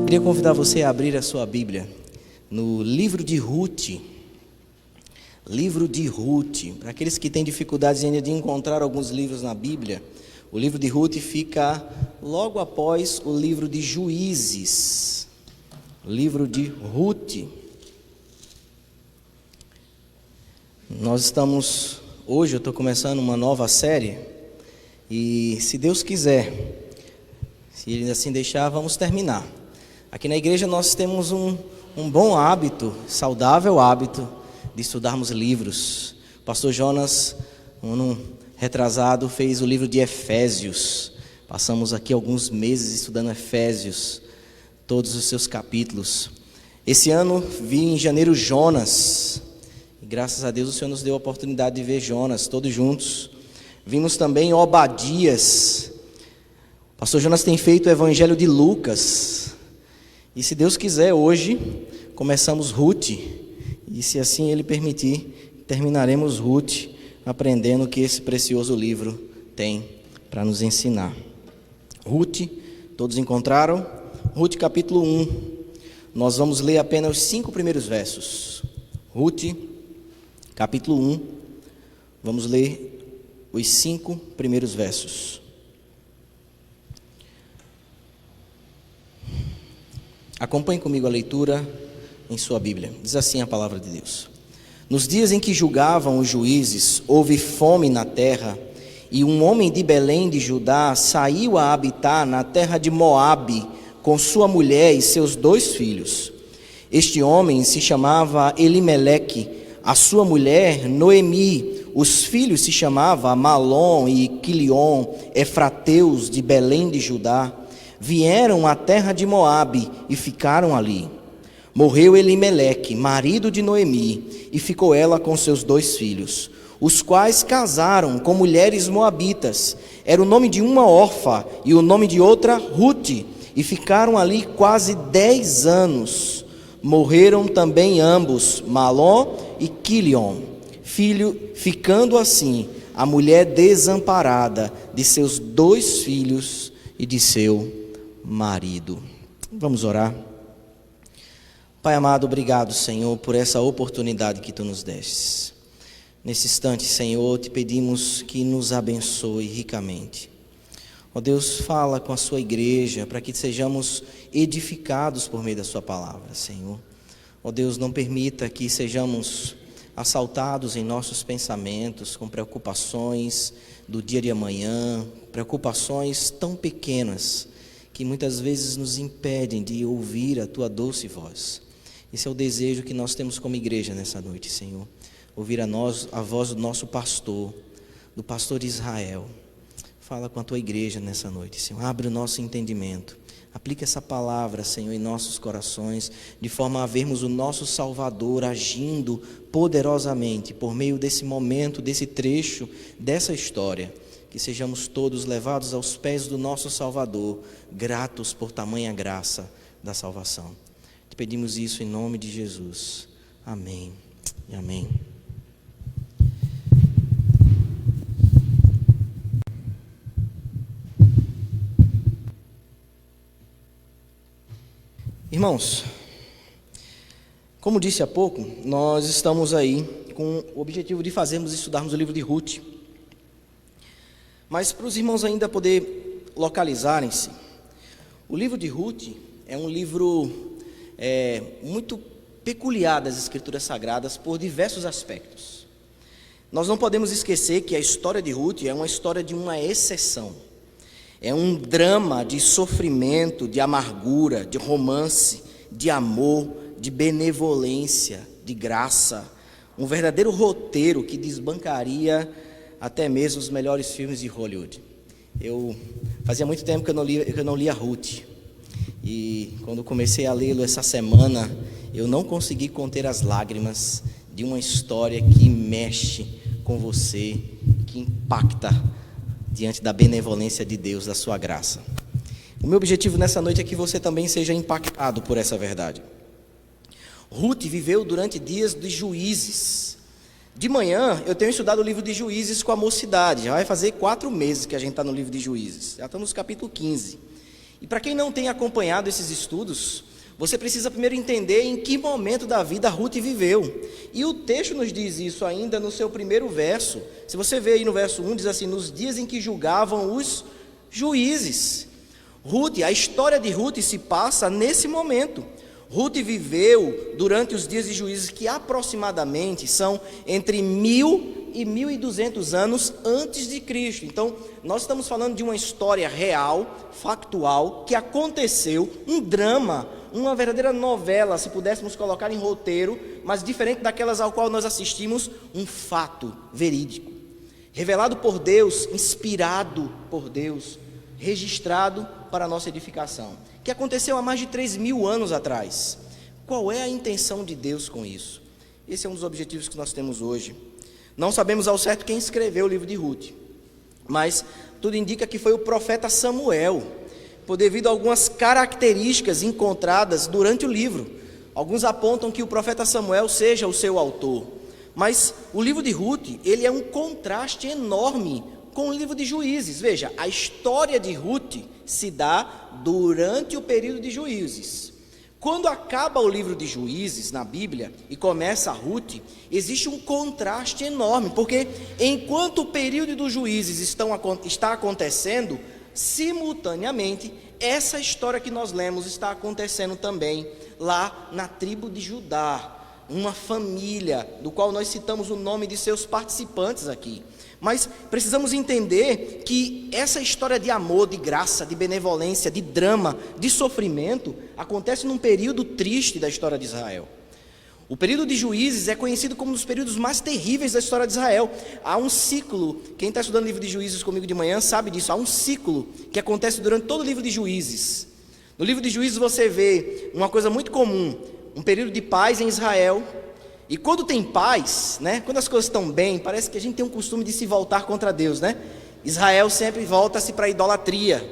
Queria convidar você a abrir a sua Bíblia no livro de Ruth. Livro de Ruth. Para aqueles que têm dificuldades ainda de encontrar alguns livros na Bíblia, o livro de Ruth fica logo após o livro de Juízes. Livro de Ruth. Hoje eu estou começando uma nova série e, se Deus quiser, se Ele assim deixar, vamos terminar. Aqui na igreja nós temos um bom hábito, saudável hábito, de estudarmos livros. O pastor Jonas, ano retrasado, fez o livro de Efésios. Passamos aqui alguns meses estudando Efésios, todos os seus capítulos. Esse ano vi em janeiro Jonas, e graças a Deus o Senhor nos deu a oportunidade de ver Jonas, todos juntos. Vimos também Obadias. O pastor Jonas tem feito o evangelho de Lucas. E se Deus quiser, hoje começamos Ruth, e se assim Ele permitir, terminaremos Ruth, aprendendo o que esse precioso livro tem para nos ensinar. Ruth, todos encontraram? Ruth capítulo 1, nós vamos ler apenas os 5 primeiros versos. Ruth capítulo 1, vamos ler os 5 primeiros versos. Acompanhe comigo a leitura em sua Bíblia. Diz assim a palavra de Deus: Nos dias em que julgavam os juízes, houve fome na terra, e um homem de Belém de Judá saiu a habitar na terra de Moabe, com sua mulher e seus 2 filhos. Este homem se chamava Elimeleque, a sua mulher Noemi. Os filhos se chamavam Malom e Quilion, efrateus de Belém de Judá. Vieram à terra de Moabe e ficaram ali. Morreu Elimeleque, marido de Noemi, e ficou ela com seus 2 filhos, os quais casaram com mulheres moabitas. Era o nome de uma Orfa e o nome de outra Ruth, e ficaram ali quase 10 anos. Morreram também ambos, Malom e Quilion, ficando assim a mulher desamparada de seus 2 filhos e de seu marido. Vamos orar. Pai amado, obrigado, Senhor, por essa oportunidade que Tu nos deste. Nesse instante, Senhor, te pedimos que nos abençoe ricamente. Ó Deus, fala com a Sua igreja para que sejamos edificados por meio da Sua palavra, Senhor. Ó Deus, não permita que sejamos assaltados em nossos pensamentos com preocupações do dia de amanhã, preocupações tão pequenas que muitas vezes nos impedem de ouvir a Tua doce voz. Esse é o desejo que nós temos como igreja nessa noite, Senhor. Ouvir a voz do nosso pastor, do pastor Israel. Fala com a Tua igreja nessa noite, Senhor. Abre o nosso entendimento. Aplica essa palavra, Senhor, em nossos corações, de forma a vermos o nosso Salvador agindo poderosamente por meio desse momento, desse trecho, dessa história. Que sejamos todos levados aos pés do nosso Salvador, gratos por tamanha graça da salvação. Te pedimos isso em nome de Jesus. Amém e amém. Irmãos, como disse há pouco, nós estamos aí com o objetivo de estudarmos o livro de Ruth. Mas para os irmãos ainda poder localizarem-se, o livro de Ruth é um livro muito peculiar das Escrituras Sagradas por diversos aspectos. Nós não podemos esquecer que a história de Ruth é uma história de uma exceção. É um drama de sofrimento, de amargura, de romance, de amor, de benevolência, de graça. Um verdadeiro roteiro que desbancaria até mesmo os melhores filmes de Hollywood. Fazia muito tempo que eu não lia Ruth. E quando comecei a lê-lo essa semana, eu não consegui conter as lágrimas de uma história que mexe com você, que impacta diante da benevolência de Deus, da sua graça. O meu objetivo nessa noite é que você também seja impactado por essa verdade. Ruth viveu durante dias de juízes. De manhã, eu tenho estudado o livro de Juízes com a mocidade. Já vai fazer 4 meses que a gente está no livro de Juízes. Já estamos no capítulo 15. E para quem não tem acompanhado esses estudos, você precisa primeiro entender em que momento da vida Ruth viveu. E o texto nos diz isso ainda no seu primeiro verso. Se você ver aí no verso 1, diz assim: nos dias em que julgavam os juízes. Ruth, a história de Ruth se passa nesse momento. Ruth viveu durante os dias de juízes, que aproximadamente são entre 1000 e 1200 anos antes de Cristo. Então, nós estamos falando de uma história real, factual, que aconteceu, um drama, uma verdadeira novela, se pudéssemos colocar em roteiro, mas diferente daquelas ao qual nós assistimos, um fato verídico, revelado por Deus, inspirado por Deus, registrado para a nossa edificação, que aconteceu há mais de 3000 anos atrás. Qual é a intenção de Deus com isso? Esse é um dos objetivos que nós temos hoje. Não sabemos ao certo quem escreveu o livro de Ruth, mas tudo indica que foi o profeta Samuel, por devido a algumas características encontradas durante o livro. Alguns apontam que o profeta Samuel seja o seu autor, mas o livro de Ruth, ele é um contraste enorme com o livro de Juízes. Veja, a história de Ruth se dá durante o período de Juízes. Quando acaba o livro de Juízes na Bíblia e começa a Ruth, existe um contraste enorme, porque enquanto o período dos Juízes está acontecendo, simultaneamente, essa história que nós lemos está acontecendo também lá na tribo de Judá, uma família do qual nós citamos o nome de seus participantes aqui. Mas precisamos entender que essa história de amor, de graça, de benevolência, de drama, de sofrimento, acontece num período triste da história de Israel. O período de Juízes é conhecido como um dos períodos mais terríveis da história de Israel. Há um ciclo, quem está estudando o livro de Juízes comigo de manhã sabe disso, há um ciclo que acontece durante todo o livro de Juízes. No livro de Juízes você vê uma coisa muito comum, um período de paz em Israel. E quando tem paz, né, quando as coisas estão bem, parece que a gente tem um costume de se voltar contra Deus, né? Israel sempre volta-se para a idolatria.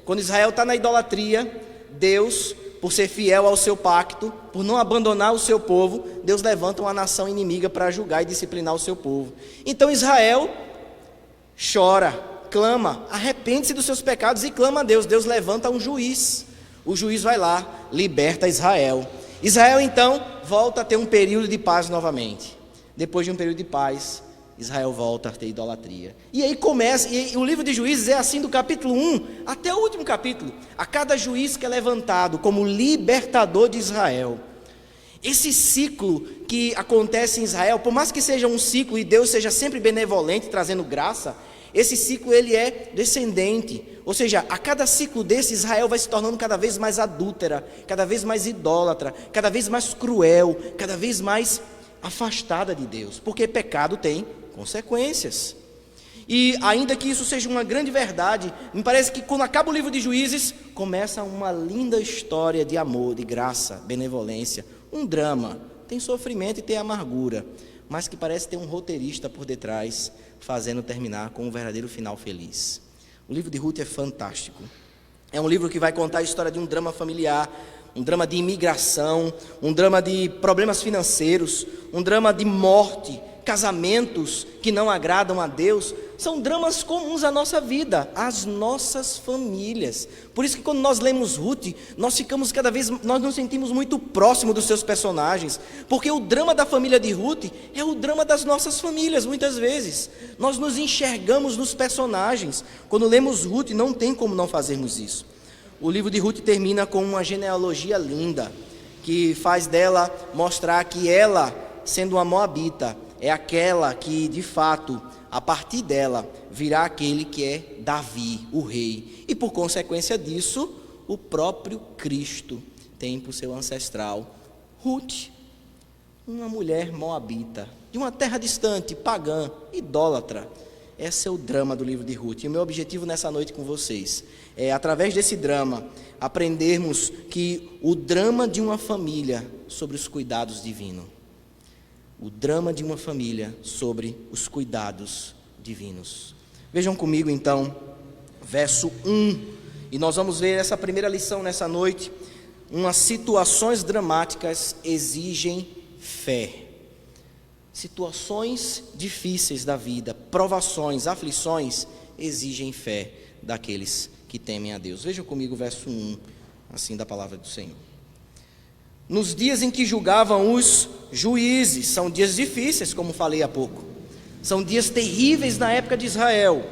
Quando Israel está na idolatria, Deus, por ser fiel ao seu pacto, por não abandonar o seu povo, Deus levanta uma nação inimiga para julgar e disciplinar o seu povo. Então Israel chora, clama, arrepende-se dos seus pecados e clama a Deus. Deus levanta um juiz. O juiz vai lá, liberta Israel. Israel então volta a ter um período de paz novamente. Depois de um período de paz, Israel volta a ter idolatria. E aí começa, e o livro de Juízes é assim do capítulo 1 até o último capítulo. A cada juiz que é levantado como libertador de Israel. Esse ciclo que acontece em Israel, por mais que seja um ciclo e Deus seja sempre benevolente, trazendo graça, esse ciclo ele é descendente. Ou seja, a cada ciclo desse, Israel vai se tornando cada vez mais adúltera, cada vez mais idólatra, cada vez mais cruel, cada vez mais afastada de Deus, porque pecado tem consequências. E ainda que isso seja uma grande verdade, me parece que quando acaba o livro de Juízes, começa uma linda história de amor, de graça, benevolência, um drama, tem sofrimento e tem amargura, mas que parece ter um roteirista por detrás, fazendo terminar com um verdadeiro final feliz. O livro de Ruth é fantástico. É um livro que vai contar a história de um drama familiar, um drama de imigração, um drama de problemas financeiros, um drama de morte, casamentos que não agradam a Deus. São dramas comuns à nossa vida, às nossas famílias. Por isso que quando nós lemos Ruth, nós nos sentimos muito próximos dos seus personagens, porque o drama da família de Ruth é o drama das nossas famílias, muitas vezes. Nós nos enxergamos nos personagens. Quando lemos Ruth, não tem como não fazermos isso. O livro de Ruth termina com uma genealogia linda, que faz dela mostrar que ela, sendo uma moabita, é aquela que, de fato, a partir dela, virá aquele que é Davi, o rei. E por consequência disso, o próprio Cristo tem por seu ancestral Ruth, uma mulher moabita, de uma terra distante, pagã, idólatra. Esse é o drama do livro de Ruth. E o meu objetivo nessa noite com vocês é, através desse drama, aprendermos que o drama de uma família sobre os cuidados divinos. O drama de uma família sobre os cuidados divinos. Vejam comigo então, verso 1. E nós vamos ver essa primeira lição nessa noite. Umas situações dramáticas exigem fé. Situações difíceis da vida, provações, aflições, exigem fé daqueles que temem a Deus. Veja comigo o verso 1, assim, da palavra do Senhor. Nos dias em que julgavam os juízes, são dias difíceis, como falei há pouco, são dias terríveis na época de Israel,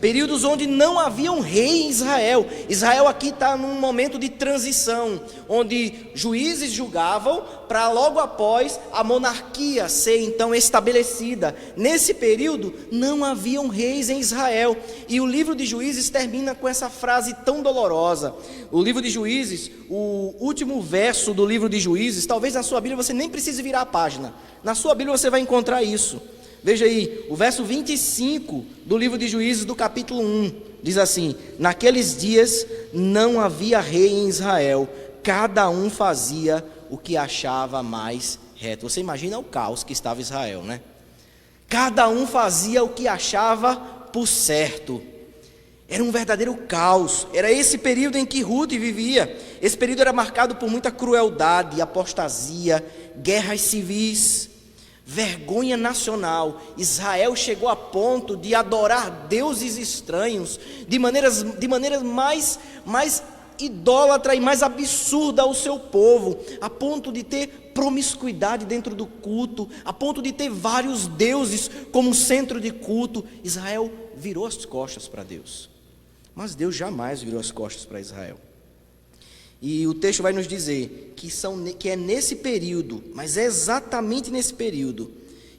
períodos onde não havia um rei em Israel. Israel aqui está num momento de transição, onde juízes julgavam para logo após a monarquia ser então estabelecida. Nesse período não haviam reis em Israel, e o livro de Juízes termina com essa frase tão dolorosa. O livro de Juízes, o último verso do livro de Juízes, talvez na sua Bíblia você nem precise virar a página, na sua Bíblia você vai encontrar isso. Veja aí, o verso 25 do livro de Juízes, do capítulo 1, diz assim: naqueles dias não havia rei em Israel, cada um fazia o que achava mais reto. Você imagina o caos que estava Israel, né? Cada um fazia o que achava por certo. Era um verdadeiro caos. Era esse período em que Ruth vivia. Esse período era marcado por muita crueldade, apostasia, guerras civis, vergonha nacional. Israel chegou a ponto de adorar deuses estranhos de maneiras mais idólatra e mais absurda ao seu povo, a ponto de ter promiscuidade dentro do culto, a ponto de ter vários deuses como centro de culto. Israel virou as costas para Deus, mas Deus jamais virou as costas para Israel. E o texto vai nos dizer que é nesse período, mas é exatamente nesse período,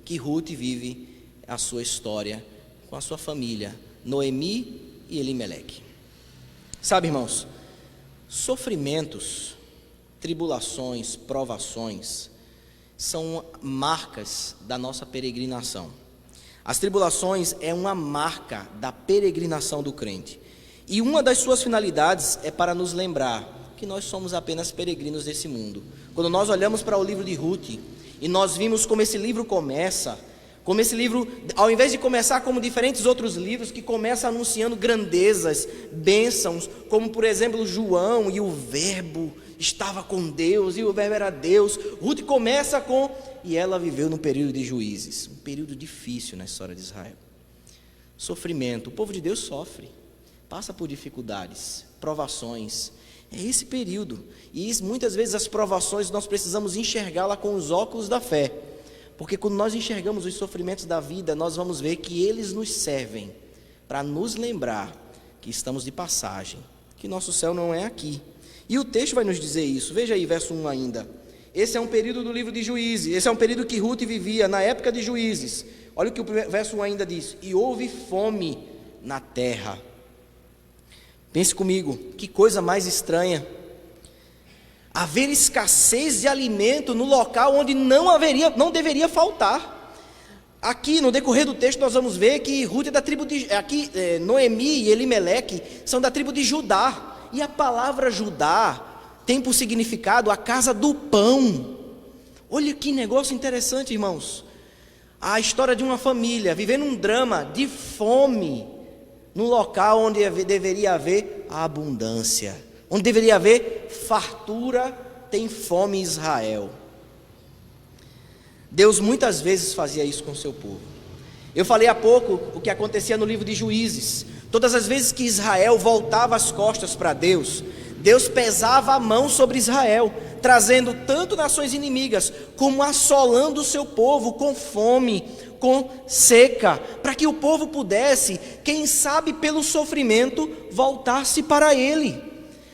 que Ruth vive a sua história com a sua família, Noemi e Elimeleque. Sabe, irmãos, sofrimentos, tribulações, provações, são marcas da nossa peregrinação. As tribulações é uma marca da peregrinação do crente. E uma das suas finalidades é para nos lembrar que nós somos apenas peregrinos desse mundo. Quando nós olhamos para o livro de Ruth e nós vimos como esse livro começa, como esse livro, ao invés de começar como diferentes outros livros que começam anunciando grandezas, bênçãos, como por exemplo João e o verbo estava com Deus e o verbo era Deus, Ruth começa com: e ela viveu no período de juízes, um período difícil na história de Israel. Sofrimento, o povo de Deus sofre, passa por dificuldades, provações. É esse período, e muitas vezes as provações nós precisamos enxergá-la com os óculos da fé, porque quando nós enxergamos os sofrimentos da vida, nós vamos ver que eles nos servem para nos lembrar que estamos de passagem, que nosso céu não é aqui. E o texto vai nos dizer isso. Veja aí, verso 1 ainda. Esse é um período do livro de Juízes, esse é um período que Ruth vivia na época de Juízes. Olha o que o verso 1 ainda diz: e houve fome na terra. Pense comigo, que coisa mais estranha, haver escassez de alimento no local onde não deveria faltar. Aqui no decorrer do texto nós vamos ver que Ruth é da tribo de, Noemi e Elimeleque são da tribo de Judá, e a palavra Judá tem por significado a casa do pão. Olha que negócio interessante, irmãos, a história de uma família vivendo um drama de fome, no local onde deveria haver a abundância, onde deveria haver fartura, tem fome em Israel. Deus muitas vezes fazia isso com o seu povo. Eu falei há pouco o que acontecia no livro de Juízes. Todas as vezes que Israel voltava as costas para Deus, Deus pesava a mão sobre Israel, trazendo tanto nações inimigas, como assolando o seu povo com fome, com seca, para que o povo pudesse, quem sabe pelo sofrimento, voltar-se para ele.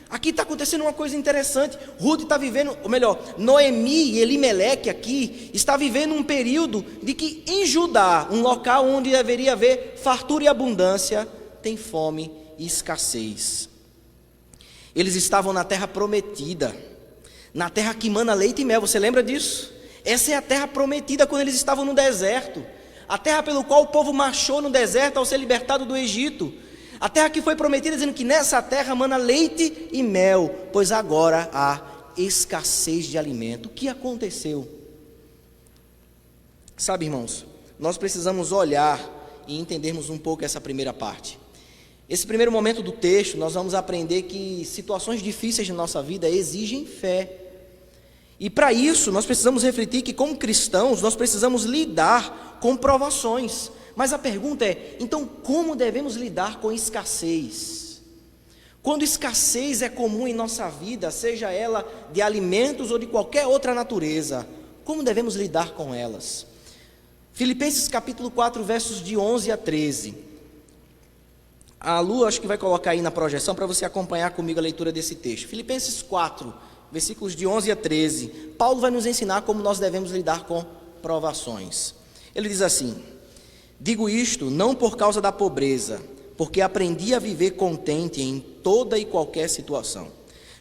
Aqui está acontecendo uma coisa interessante. Ruth está vivendo, ou melhor, Noemi e Elimeleque aqui está vivendo um período de que em Judá, um local onde deveria haver fartura e abundância, tem fome e escassez. Eles estavam na terra prometida, na terra que mana leite e mel. Você lembra disso? Essa é a terra prometida quando eles estavam no deserto, a terra pelo qual o povo marchou no deserto ao ser libertado do Egito, a terra que foi prometida, dizendo que nessa terra mana leite e mel, pois agora há escassez de alimento. O que aconteceu? Sabe, irmãos, nós precisamos olhar e entendermos um pouco essa primeira parte. Esse primeiro momento do texto, nós vamos aprender que situações difíceis de nossa vida exigem fé. E para isso, nós precisamos refletir que como cristãos, nós precisamos lidar com provações. Mas a pergunta é, então como devemos lidar com escassez? Quando escassez é comum em nossa vida, seja ela de alimentos ou de qualquer outra natureza, como devemos lidar com elas? Filipenses capítulo 4, versos de 11 a 13. A Lu acho que vai colocar aí na projeção para você acompanhar comigo a leitura desse texto. Filipenses 4, versículos de 11 a 13. Paulo vai nos ensinar como nós devemos lidar com provações. Ele diz assim: digo isto não por causa da pobreza, porque aprendi a viver contente em toda e qualquer situação.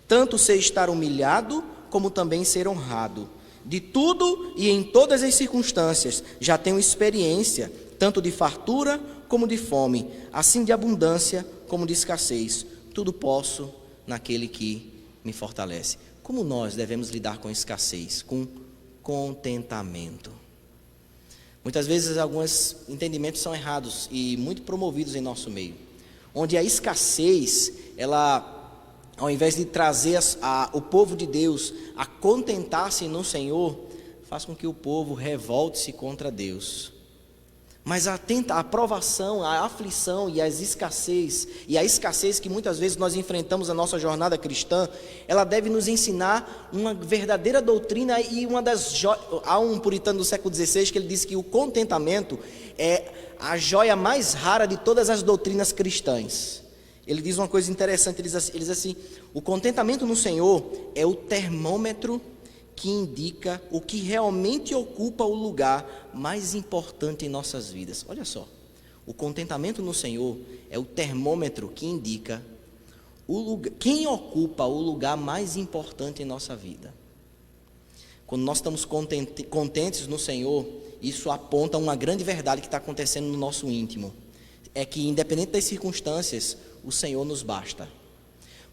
Tanto sei estar humilhado, como também ser honrado. De tudo e em todas as circunstâncias já tenho experiência, tanto de fartura como de fome, assim de abundância como de escassez. Tudo posso naquele que me fortalece. Como nós devemos lidar com escassez? Com contentamento. Muitas vezes alguns entendimentos são errados e muito promovidos em nosso meio, onde a escassez, ela, ao invés de trazer o povo de Deus a contentar-se no Senhor, faz com que o povo revolte-se contra Deus. Mas a provação, a aflição e a escassez que muitas vezes nós enfrentamos na nossa jornada cristã, ela deve nos ensinar uma verdadeira doutrina. E há um puritano do século XVI que ele disse que o contentamento é a joia mais rara de todas as doutrinas cristãs. Ele diz uma coisa interessante, ele diz assim: o contentamento no Senhor é o termômetro que indica o que realmente ocupa o lugar mais importante em nossas vidas. Olha só, o contentamento no Senhor é o termômetro que indica quem ocupa o lugar mais importante em nossa vida. Quando nós estamos contentes no Senhor, isso aponta uma grande verdade que está acontecendo no nosso íntimo. É que, independente das circunstâncias, o Senhor nos basta.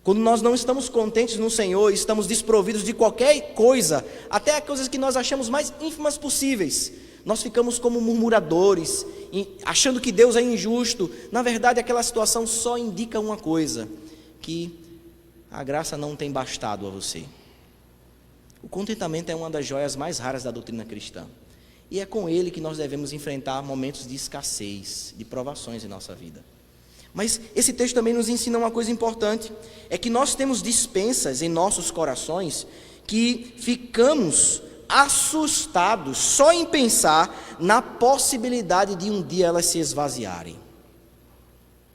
Quando nós não estamos contentes no Senhor, estamos desprovidos de qualquer coisa, até as coisas que nós achamos mais ínfimas possíveis, nós ficamos como murmuradores, achando que Deus é injusto. Na verdade, aquela situação só indica uma coisa: que a graça não tem bastado a você. O contentamento é uma das joias mais raras da doutrina cristã, e é com ele que nós devemos enfrentar momentos de escassez, de provações em nossa vida. Mas esse texto também nos ensina uma coisa importante, é que nós temos dispensas em nossos corações que ficamos assustados só em pensar na possibilidade de um dia elas se esvaziarem.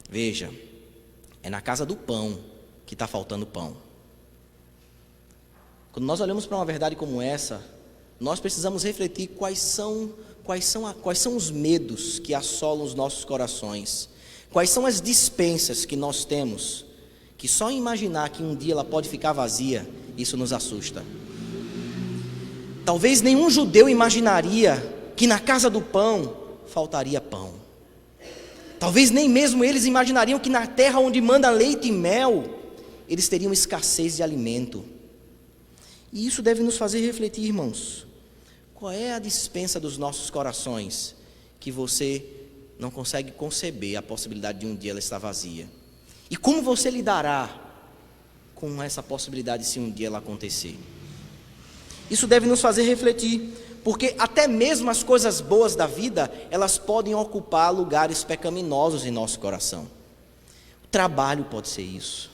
Veja, é na casa do pão que está faltando pão. Quando nós olhamos para uma verdade como essa, nós precisamos refletir quais são os medos que assolam os nossos corações. Quais são as dispensas que nós temos, que só em imaginar que um dia ela pode ficar vazia, isso nos assusta. Talvez nenhum judeu imaginaria que na casa do pão faltaria pão. Talvez nem mesmo eles imaginariam que na terra onde manda leite e mel, eles teriam escassez de alimento. E isso deve nos fazer refletir, irmãos. Qual é a dispensa dos nossos corações que você não consegue conceber a possibilidade de um dia ela estar vazia? E como você lidará com essa possibilidade se um dia ela acontecer? Isso deve nos fazer refletir, porque até mesmo as coisas boas da vida, elas podem ocupar lugares pecaminosos em nosso coração. O trabalho pode ser isso.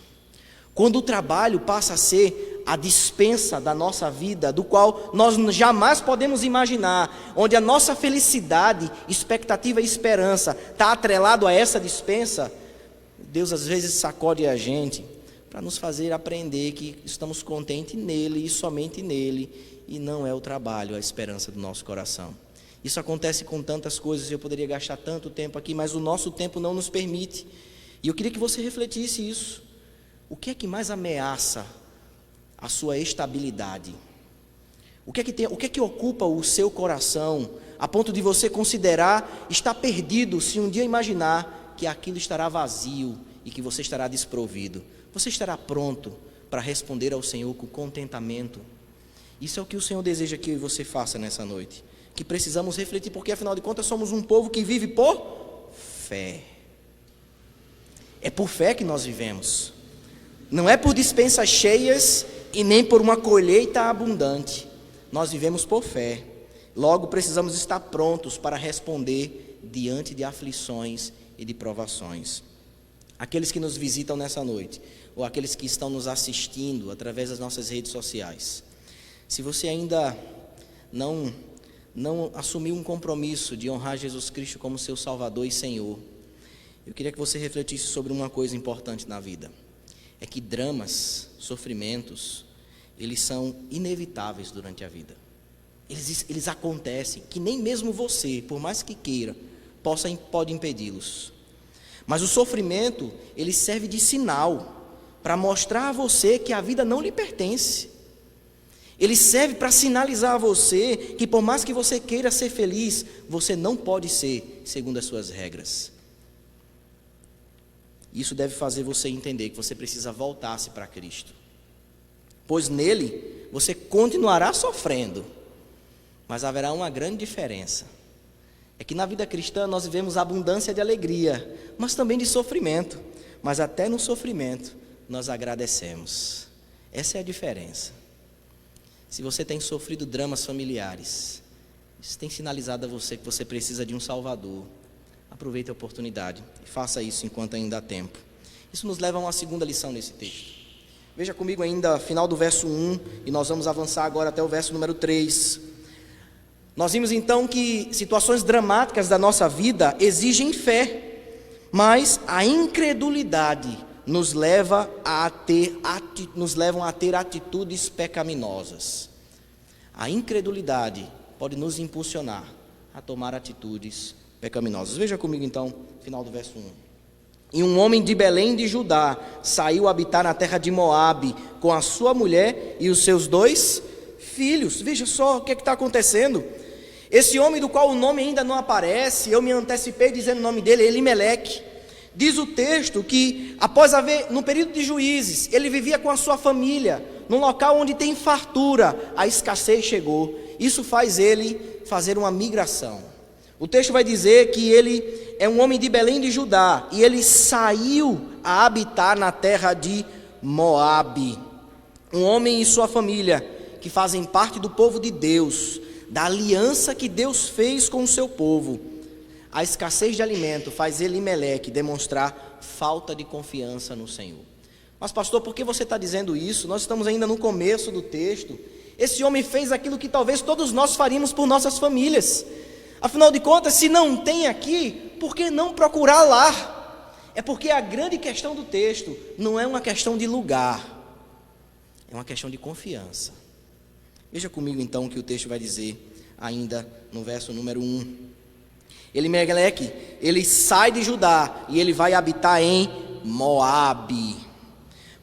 Quando o trabalho passa a ser a dispensa da nossa vida, do qual nós jamais podemos imaginar, onde a nossa felicidade, expectativa e esperança está atrelado a essa dispensa, Deus às vezes sacode a gente para nos fazer aprender que estamos contentes nele e somente nele, e não é o trabalho a esperança do nosso coração. Isso acontece com tantas coisas, eu poderia gastar tanto tempo aqui, mas o nosso tempo não nos permite, e eu queria que você refletisse isso. O que é que mais ameaça a sua estabilidade? O que é que ocupa o seu coração, a ponto de você considerar estar perdido se um dia imaginar que aquilo estará vazio e que você estará desprovido? Você estará pronto para responder ao Senhor com contentamento? Isso é o que o Senhor deseja que você faça nessa noite, que precisamos refletir, porque afinal de contas somos um povo que vive por fé. É por fé que nós vivemos. Não é por dispensas cheias e nem por uma colheita abundante. Nós vivemos por fé. Logo, precisamos estar prontos para responder diante de aflições e de provações. aqueles que nos visitam nessa noite, ou aqueles que estão nos assistindo através das nossas redes sociais, se você ainda não assumiu um compromisso de honrar Jesus Cristo como seu Salvador e Senhor, eu queria que você refletisse sobre uma coisa importante na vida. É que dramas, sofrimentos, eles são inevitáveis durante a vida. Eles acontecem, que nem mesmo você, por mais que queira, pode impedi-los. Mas o sofrimento, ele serve de sinal para mostrar a você que a vida não lhe pertence. Ele serve para sinalizar a você que por mais que você queira ser feliz, você não pode ser segundo as suas regras. Isso deve fazer você entender que você precisa voltar-se para Cristo. Pois nele, você continuará sofrendo, mas haverá uma grande diferença. É que na vida cristã nós vivemos abundância de alegria, mas também de sofrimento. Mas até no sofrimento nós agradecemos. Essa é a diferença. Se você tem sofrido dramas familiares, isso tem sinalizado a você que você precisa de um Salvador. Aproveite a oportunidade e faça isso enquanto ainda há tempo. Isso nos leva a uma segunda lição nesse texto. Veja comigo ainda, final do verso 1, e nós vamos avançar agora até o verso número 3. Nós vimos então que situações dramáticas da nossa vida exigem fé, mas a incredulidade nos levam a ter atitudes pecaminosas. A incredulidade pode nos impulsionar a tomar atitudes pecaminosas. Veja comigo então, final do verso 1. E um homem de Belém de Judá saiu habitar na terra de Moabe com a sua mulher e os seus 2 filhos. Veja só o que está acontecendo. Esse homem do qual o nome ainda não aparece, eu me antecipei dizendo o nome dele, Elimeleque. Diz o texto que no período de Juízes, ele vivia com a sua família, num local onde tem fartura, a escassez chegou. Isso faz ele fazer uma migração. O texto vai dizer que ele é um homem de Belém de Judá, e ele saiu a habitar na terra de Moabe. Um homem e sua família, que fazem parte do povo de Deus, da aliança que Deus fez com o seu povo. A escassez de alimento faz Elimeleque demonstrar falta de confiança no Senhor. Mas pastor, por que você está dizendo isso? Nós estamos ainda no começo do texto. Esse homem fez aquilo que talvez todos nós faríamos por nossas famílias. Afinal de contas, se não tem aqui, por que não procurar lá? É porque a grande questão do texto não é uma questão de lugar, é uma questão de confiança. Veja comigo então o que o texto vai dizer ainda no verso número 1. Elimeleque, ele sai de Judá e ele vai habitar em Moabe.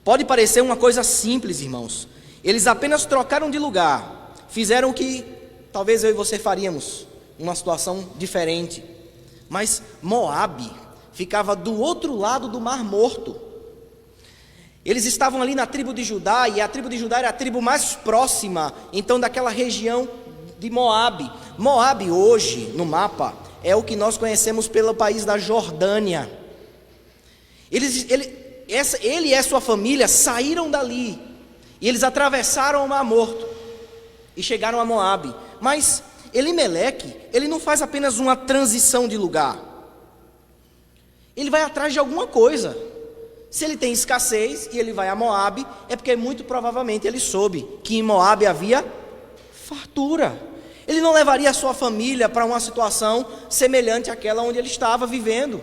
Pode parecer uma coisa simples, irmãos. Eles apenas trocaram de lugar, fizeram o que talvez eu e você faríamos, uma situação diferente. Mas Moabe ficava do outro lado do Mar Morto. Eles estavam ali na tribo de Judá, e a tribo de Judá era a tribo mais próxima, então, daquela região de Moabe. Moabe hoje, no mapa, é o que nós conhecemos pelo país da Jordânia. Ele e a sua família saíram dali, e eles atravessaram o Mar Morto, e chegaram a Moabe. Mas Elimeleque, ele não faz apenas uma transição de lugar. Ele vai atrás de alguma coisa. Se ele tem escassez e ele vai a Moabe, é porque muito provavelmente ele soube que em Moabe havia fartura. Ele não levaria a sua família para uma situação semelhante àquela onde ele estava vivendo.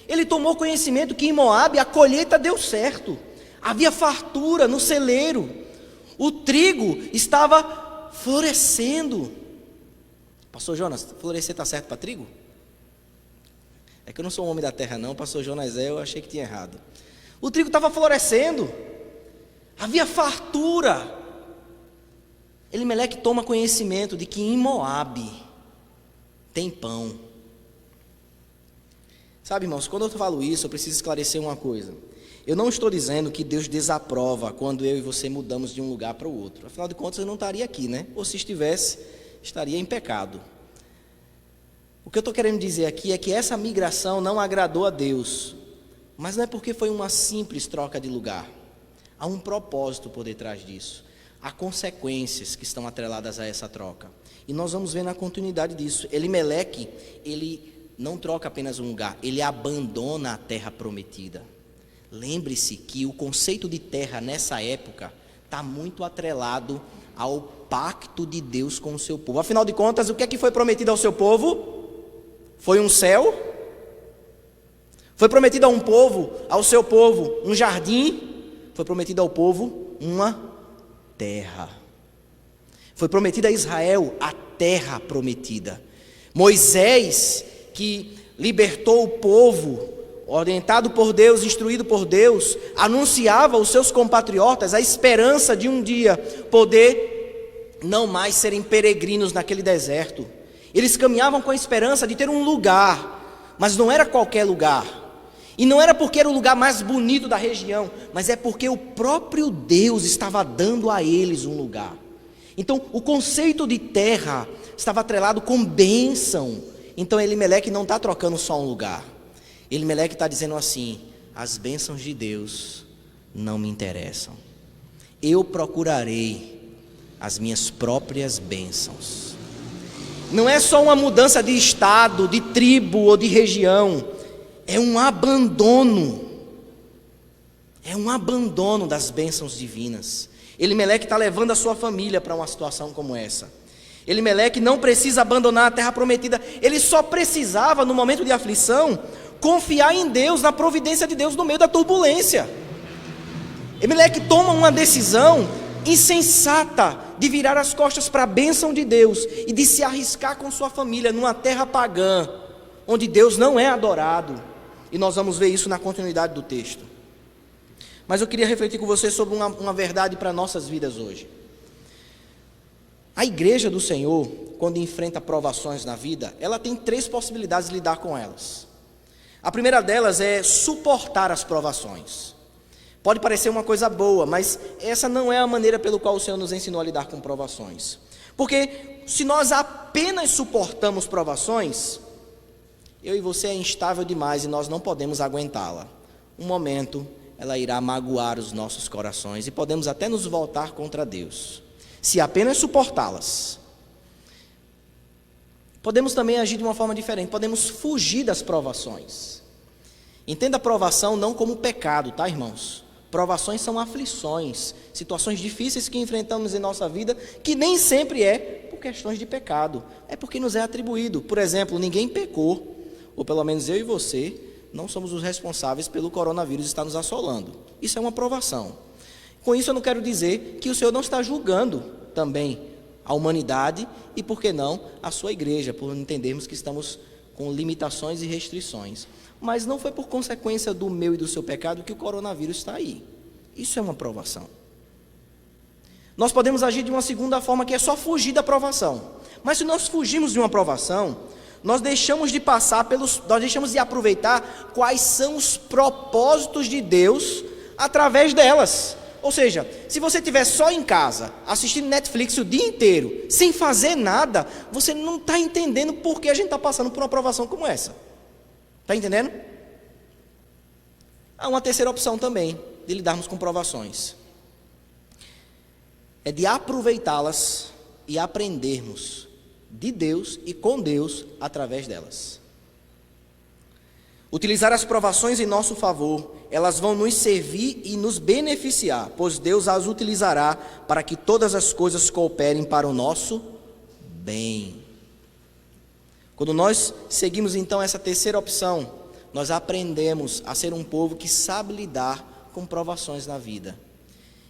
Ele tomou conhecimento que em Moabe a colheita deu certo. Havia fartura no celeiro. O trigo estava florescendo. Pastor Jonas, florescer está certo para trigo? É que eu não sou um homem da terra não, pastor Jonas eu achei que tinha errado. O trigo estava florescendo, havia fartura. Elimeleque toma conhecimento de que em Moabe tem pão. Sabe, irmãos, quando eu falo isso, eu preciso esclarecer uma coisa. Eu não estou dizendo que Deus desaprova quando eu e você mudamos de um lugar para o outro. Afinal de contas, eu não estaria aqui, né? Ou se estivesse, estaria em pecado. O que eu estou querendo dizer aqui é que essa migração não agradou a Deus, mas não é porque foi uma simples troca de lugar. Há um propósito por detrás disso. Há consequências que estão atreladas a essa troca. E nós vamos ver na continuidade disso. Elimeleque, ele não troca apenas um lugar, ele abandona a terra prometida. lembre-se que o conceito de terra nessa época está muito atrelado ao pacto de Deus com o seu povo. Afinal de contas, o que é que foi prometido ao seu povo? Foi um céu? Foi prometido ao seu povo, um jardim? Foi prometido ao povo uma terra. Foi prometida a Israel a terra prometida. Moisés, que libertou o povo, orientado por Deus, instruído por Deus, anunciava aos seus compatriotas a esperança de um dia poder não mais serem peregrinos naquele deserto. Eles caminhavam com a esperança de ter um lugar, mas não era qualquer lugar. E não era porque era o lugar mais bonito da região, mas é porque o próprio Deus estava dando a eles um lugar. Então, o conceito de terra estava atrelado com bênção. Então, Elimeleque não está trocando só um lugar. Elimeleque está dizendo assim: as bênçãos de Deus não me interessam. Eu procurarei as minhas próprias bênçãos. Não é só uma mudança de estado, de tribo ou de região. É um abandono. É um abandono das bênçãos divinas. Elimeleque está levando a sua família para uma situação como essa. Elimeleque não precisa abandonar a terra prometida. Ele só precisava, no momento de aflição, confiar em Deus, na providência de Deus no meio da turbulência. Elimeleque toma uma decisão insensata de virar as costas para a bênção de Deus e de se arriscar com sua família numa terra pagã, onde Deus não é adorado. E nós vamos ver isso na continuidade do texto. Mas eu queria refletir com você sobre uma verdade para nossas vidas hoje. A igreja do Senhor, quando enfrenta provações na vida, ela tem 3 possibilidades de lidar com elas. A primeira delas é suportar as provações. Pode parecer uma coisa boa, mas essa não é a maneira pelo qual o Senhor nos ensinou a lidar com provações. Porque se nós apenas suportamos provações, eu e você é instável demais e nós não podemos aguentá-la. Um momento, ela irá magoar os nossos corações e podemos até nos voltar contra Deus. Se apenas suportá-las. Podemos também agir de uma forma diferente, podemos fugir das provações. Entenda a provação não como pecado, tá, irmãos? Provações são aflições, situações difíceis que enfrentamos em nossa vida, que nem sempre é por questões de pecado, é porque nos é atribuído. Por exemplo, ninguém pecou, ou pelo menos eu e você, não somos os responsáveis pelo coronavírus estar nos assolando. Isso é uma provação. Com isso eu não quero dizer que o Senhor não está julgando também a humanidade e, por que não, a sua igreja, por entendermos que estamos com limitações e restrições. Mas não foi por consequência do meu e do seu pecado que o coronavírus está aí. Isso é uma provação. Nós podemos agir de uma segunda forma, que é só fugir da provação. Mas se nós fugirmos de uma provação, nós deixamos de nós deixamos de aproveitar quais são os propósitos de Deus através delas. Ou seja, se você estiver só em casa, assistindo Netflix o dia inteiro, sem fazer nada, você não está entendendo por que a gente está passando por uma provação como essa. Está entendendo? Há uma terceira opção também de lidarmos com provações. É de aproveitá-las e aprendermos de Deus e com Deus através delas. Utilizar as provações em nosso favor, elas vão nos servir e nos beneficiar, pois Deus as utilizará para que todas as coisas cooperem para o nosso bem. Quando nós seguimos então essa terceira opção, nós aprendemos a ser um povo que sabe lidar com provações na vida.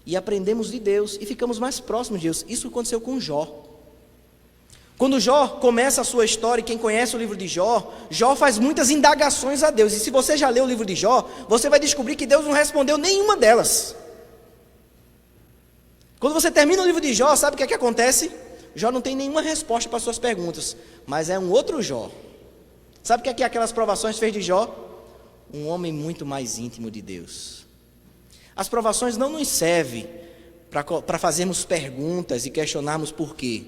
E aprendemos de Deus e ficamos mais próximos de Deus. Isso aconteceu com Jó. Quando Jó começa a sua história, e quem conhece o livro de Jó, Jó faz muitas indagações a Deus. E se você já leu o livro de Jó, você vai descobrir que Deus não respondeu nenhuma delas. Quando você termina o livro de Jó, sabe o que é que acontece? Jó não tem nenhuma resposta para as suas perguntas, mas é um outro Jó. Sabe o que é que aquelas provações fez de Jó? Um homem muito mais íntimo de Deus. As provações não nos servem para fazermos perguntas e questionarmos por quê,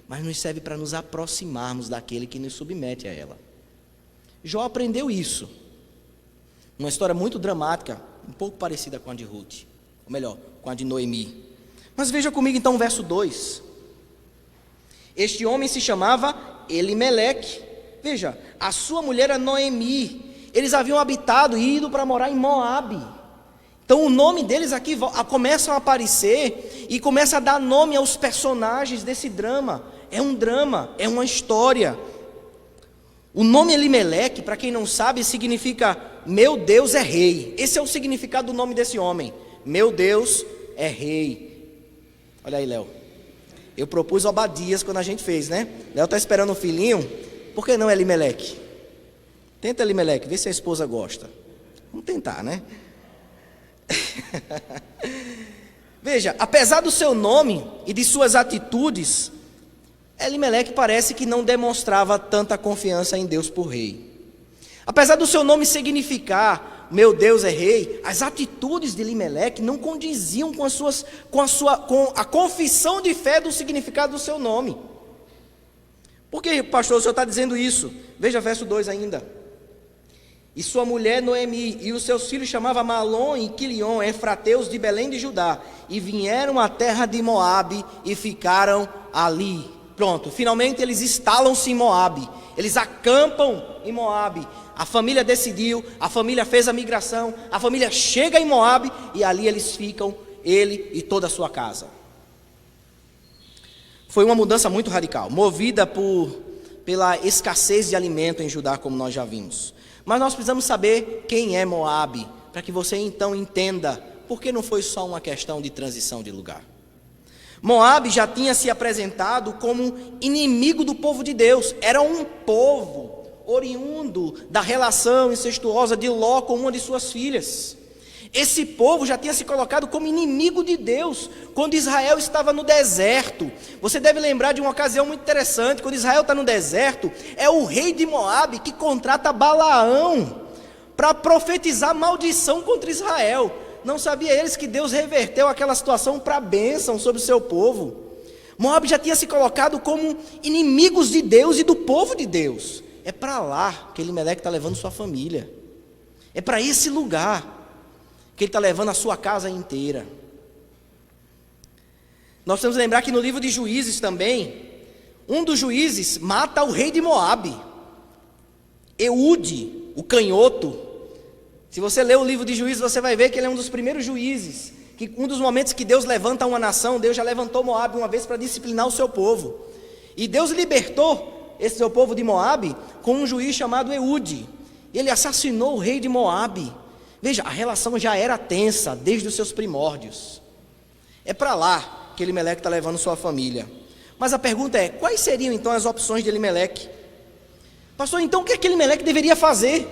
mas nos serve para nos aproximarmos daquele que nos submete a ela. Jó aprendeu isso. Uma história muito dramática, um pouco parecida com a de Ruth, ou melhor, com a de Noemi. Mas veja comigo então o verso 2. Este homem se chamava Elimeleque. Veja, a sua mulher era Noemi. Eles haviam habitado e ido para morar em Moabe. Então o nome deles aqui começam a aparecer e começa a dar nome aos personagens desse drama. É um drama, é uma história. O nome Elimeleque, para quem não sabe, significa meu Deus é rei. Esse é o significado do nome desse homem. Meu Deus é rei. Olha aí, Léo. Eu propus Obadias quando a gente fez, né? Léo está esperando um filhinho. Por que não Elimeleque? Tenta Elimeleque, vê se a esposa gosta. Vamos tentar, né? Veja, apesar do seu nome e de suas atitudes, Elimeleque parece que não demonstrava tanta confiança em Deus por rei. Apesar do seu nome significar meu Deus é rei, as atitudes de Elimeleque não condiziam com a confissão de fé do significado do seu nome. Por que, pastor, o senhor está dizendo isso? Veja verso 2 ainda. E sua mulher Noemi e os seus filhos chamavam Malom e Quilion, efrateus de Belém de Judá, e vieram à terra de Moabe e ficaram ali. Pronto, finalmente eles instalam-se em Moabe, eles acampam em Moabe. A família decidiu, a família fez a migração, a família chega em Moabe e ali eles ficam, ele e toda a sua casa. Foi uma mudança muito radical, movida pela escassez de alimento em Judá, como nós já vimos. Mas nós precisamos saber quem é Moabe, para que você então entenda por que não foi só uma questão de transição de lugar. Moabe já tinha se apresentado como inimigo do povo de Deus, era um povo oriundo da relação incestuosa de Ló com uma de suas filhas. Esse povo já tinha se colocado como inimigo de Deus quando Israel estava no deserto. Você deve lembrar de uma ocasião muito interessante. Quando Israel está no deserto, é o rei de Moabe que contrata Balaão para profetizar maldição contra Israel. Não sabia eles que Deus reverteu aquela situação para bênção sobre o seu povo. Moabe já tinha se colocado como inimigos de Deus e do povo de Deus. É para lá que Elimeleque está levando sua família. É para esse lugar que ele está levando a sua casa inteira. Nós temos que lembrar que no livro de Juízes também, um dos juízes mata o rei de Moabe, Eude, o canhoto. Se você ler o livro de Juízes, você vai ver que ele é um dos primeiros juízes, que um dos momentos que Deus levanta uma nação, Deus já levantou Moabe uma vez para disciplinar o seu povo. E Deus libertou esse seu povo de Moabe com um juiz chamado Eude. Ele assassinou o rei de Moabe. Veja, a relação já era tensa desde os seus primórdios. É para lá que Elimeleque está levando sua família. Mas a pergunta é, quais seriam então as opções de Elimeleque? Pastor, então o que é que Elimeleque deveria fazer?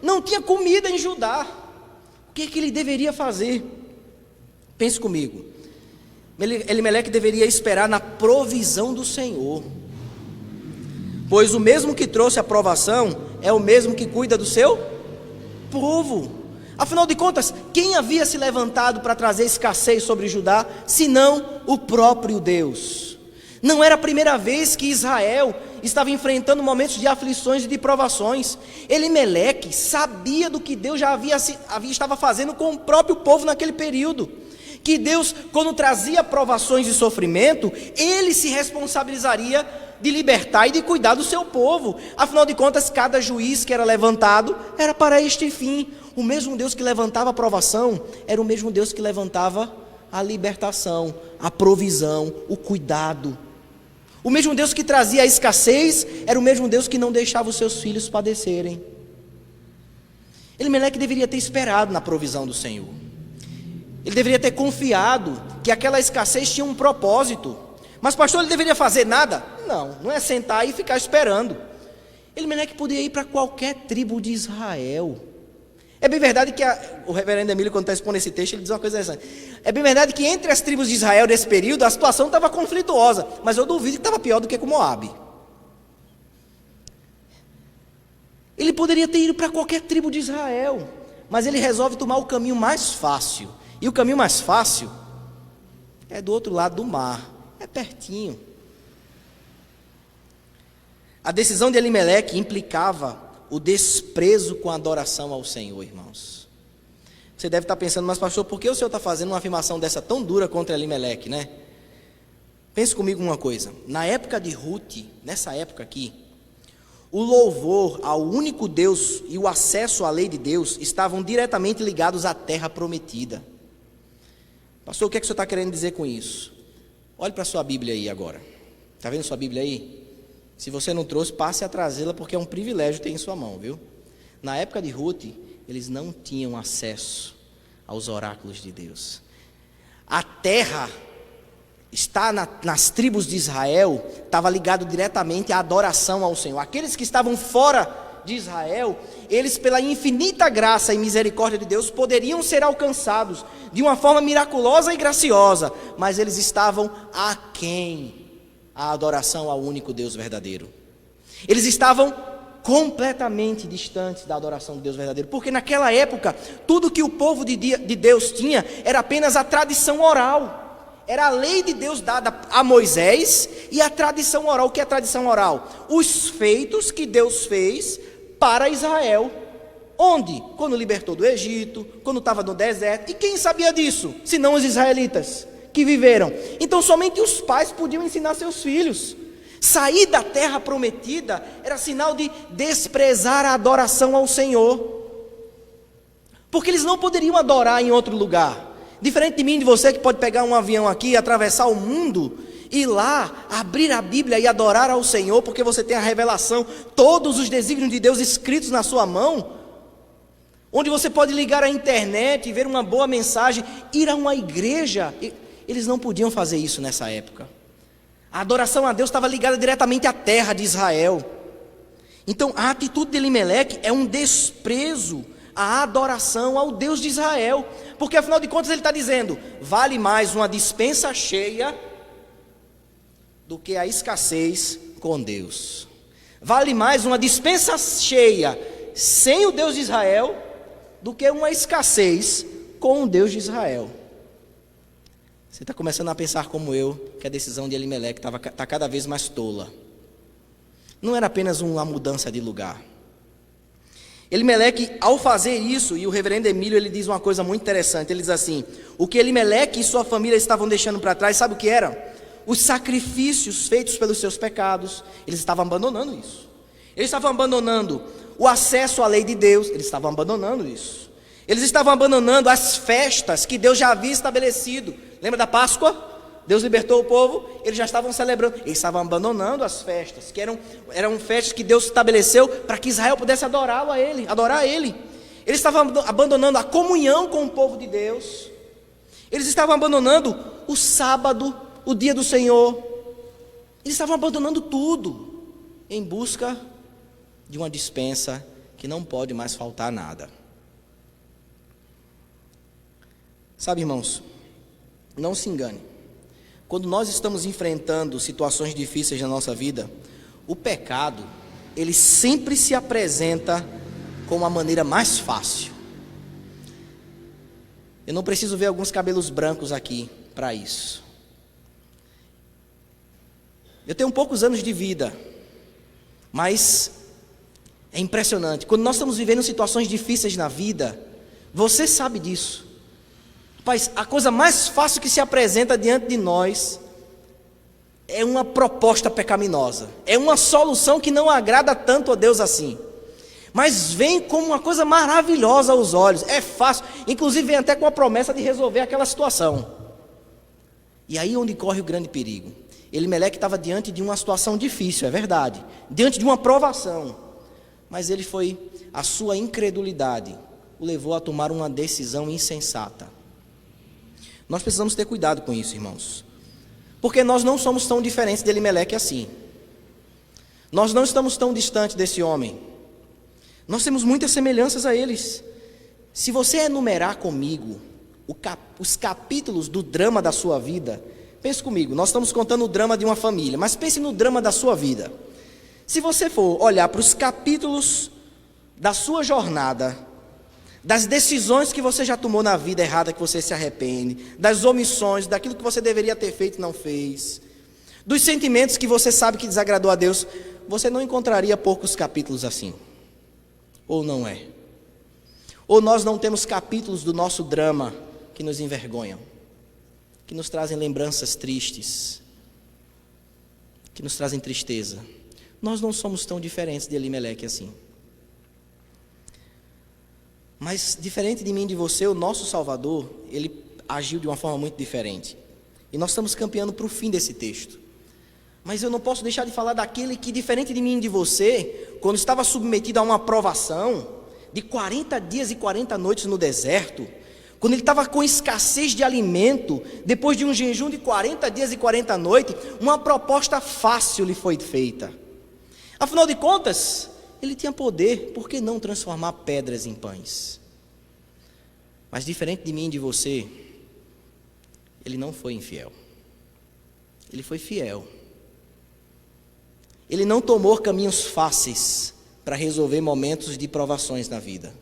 Não tinha comida em Judá. O que é que ele deveria fazer? Pense comigo. Elimeleque deveria esperar na provisão do Senhor. Pois o mesmo que trouxe a provação é o mesmo que cuida do seu povo. Afinal de contas, quem havia se levantado para trazer escassez sobre Judá, senão o próprio Deus? Não era a primeira vez que Israel estava enfrentando momentos de aflições e de provações. Elimeleque sabia do que Deus já estava fazendo com o próprio povo naquele período. Que Deus, quando trazia provações e sofrimento, ele se responsabilizaria de libertar e de cuidar do seu povo. Afinal de contas, cada juiz que era levantado era para este fim. O mesmo Deus que levantava a provação era o mesmo Deus que levantava a libertação, a provisão, o cuidado. O mesmo Deus que trazia a escassez era o mesmo Deus que não deixava os seus filhos padecerem. Elimeleque deveria ter esperado na provisão do Senhor. Ele deveria ter confiado que aquela escassez tinha um propósito. Mas pastor, ele deveria fazer nada? Não, não é sentar e ficar esperando. Elimeleque podia ir para qualquer tribo de Israel. É bem verdade que o reverendo Emílio, quando está expondo esse texto, ele diz uma coisa interessante. É bem verdade que entre as tribos de Israel nesse período, a situação estava conflituosa, mas eu duvido que estava pior do que com Moabe. Ele poderia ter ido para qualquer tribo de Israel, mas ele resolve tomar o caminho mais fácil. E o caminho mais fácil é do outro lado do mar, é pertinho. A decisão de Elimeleque implicava o desprezo com a adoração ao Senhor, irmãos. Você deve estar pensando, mas pastor, por que o senhor está fazendo uma afirmação dessa tão dura contra Elimeleque, né? Pense comigo uma coisa, na época de Ruth, nessa época aqui, o louvor ao único Deus e o acesso à lei de Deus estavam diretamente ligados à terra prometida. Pastor, o que é que o senhor está querendo dizer com isso? Olhe para a sua Bíblia aí agora. Está vendo sua Bíblia aí? Se você não trouxe, passe a trazê-la, porque é um privilégio ter em sua mão, viu? Na época de Ruth, eles não tinham acesso aos oráculos de Deus. A terra está nas tribos de Israel, estava ligado diretamente à adoração ao Senhor. Aqueles que estavam fora de Israel, eles, pela infinita graça e misericórdia de Deus, poderiam ser alcançados de uma forma miraculosa e graciosa, mas eles estavam aquém a adoração ao único Deus verdadeiro. Eles estavam completamente distantes da adoração do Deus verdadeiro, porque naquela época, tudo que o povo de Deus tinha era apenas a tradição oral, era a lei de Deus dada a Moisés e a tradição oral. O que é a tradição oral? Os feitos que Deus fez para Israel. Onde? Quando libertou do Egito, quando estava no deserto. E quem sabia disso? Senão os israelitas que viveram. Então somente os pais podiam ensinar seus filhos. Sair da terra prometida era sinal de desprezar a adoração ao Senhor, porque eles não poderiam adorar em outro lugar. Diferente de mim e de você, que pode pegar um avião aqui, atravessar o mundo, ir lá, abrir a Bíblia e adorar ao Senhor, porque você tem a revelação, todos os desígnios de Deus escritos na sua mão, onde você pode ligar a internet e ver uma boa mensagem, ir a uma igreja. Eles não podiam fazer isso nessa época. A adoração a Deus estava ligada diretamente à terra de Israel. Então a atitude de Elimeleque é um desprezo à adoração ao Deus de Israel, porque afinal de contas ele está dizendo: vale mais uma despensa cheia do que a escassez com Deus. Vale mais uma despensa cheia sem o Deus de Israel do que uma escassez com o Deus de Israel. Você está começando a pensar como eu, que a decisão de Elimeleque está cada vez mais tola. Não era apenas uma mudança de lugar. Elimeleque, ao fazer isso, e o reverendo Emílio, ele diz uma coisa muito interessante. Ele diz assim: o que Elimeleque e sua família estavam deixando para trás, sabe o que era? Os sacrifícios feitos pelos seus pecados. Eles estavam abandonando isso. Eles estavam abandonando o acesso à lei de Deus. Eles estavam abandonando isso. Eles estavam abandonando as festas que Deus já havia estabelecido. Lembra da Páscoa? Deus libertou o povo, eles já estavam celebrando. Eles estavam abandonando as festas, que eram festas que Deus estabeleceu para que Israel pudesse adorar a Ele. Eles estavam abandonando a comunhão com o povo de Deus. Eles estavam abandonando o sábado, o dia do Senhor. Eles estavam abandonando tudo em busca de uma despensa que não pode mais faltar nada. Sabe, irmãos, não se engane. Quando nós estamos enfrentando situações difíceis na nossa vida, o pecado, ele sempre se apresenta como a maneira mais fácil. Eu não preciso ver alguns cabelos brancos aqui para isso. Eu tenho poucos anos de vida, mas é impressionante. Quando nós estamos vivendo situações difíceis na vida, você sabe disso. Mas a coisa mais fácil que se apresenta diante de nós é uma proposta pecaminosa. É uma solução que não agrada tanto a Deus assim. Mas vem como uma coisa maravilhosa aos olhos. É fácil. Inclusive vem até com a promessa de resolver aquela situação. E aí onde corre o grande perigo. Elimeleque estava diante de uma situação difícil, é verdade. Diante de uma provação. Mas a sua incredulidade o levou a tomar uma decisão insensata. Nós precisamos ter cuidado com isso, irmãos, porque nós não somos tão diferentes de Elimeleque assim. Nós não estamos tão distantes desse homem. Nós temos muitas semelhanças a eles. Se você enumerar comigo os capítulos do drama da sua vida, pense comigo, nós estamos contando o drama de uma família, mas pense no drama da sua vida. Se você for olhar para os capítulos da sua jornada, das decisões que você já tomou na vida errada, que você se arrepende, das omissões, daquilo que você deveria ter feito e não fez, dos sentimentos que você sabe que desagradou a Deus, você não encontraria poucos capítulos assim. Ou não é? Ou nós não temos capítulos do nosso drama que nos envergonham, que nos trazem lembranças tristes, que nos trazem tristeza. nós não somos tão diferentes de Elimeleque assim. Mas, diferente de mim e de você, o nosso Salvador, ele agiu de uma forma muito diferente. E nós estamos caminhando para o fim desse texto. Mas eu não posso deixar de falar daquele que, diferente de mim e de você, quando estava submetido a uma provação de 40 dias e 40 noites no deserto, quando ele estava com escassez de alimento, depois de um jejum de 40 dias e 40 noites, uma proposta fácil lhe foi feita. Afinal de contas, ele tinha poder, por que não transformar pedras em pães? Mas diferente de mim e de você, ele não foi infiel. Ele foi fiel. Ele não tomou caminhos fáceis para resolver momentos de provações na vida.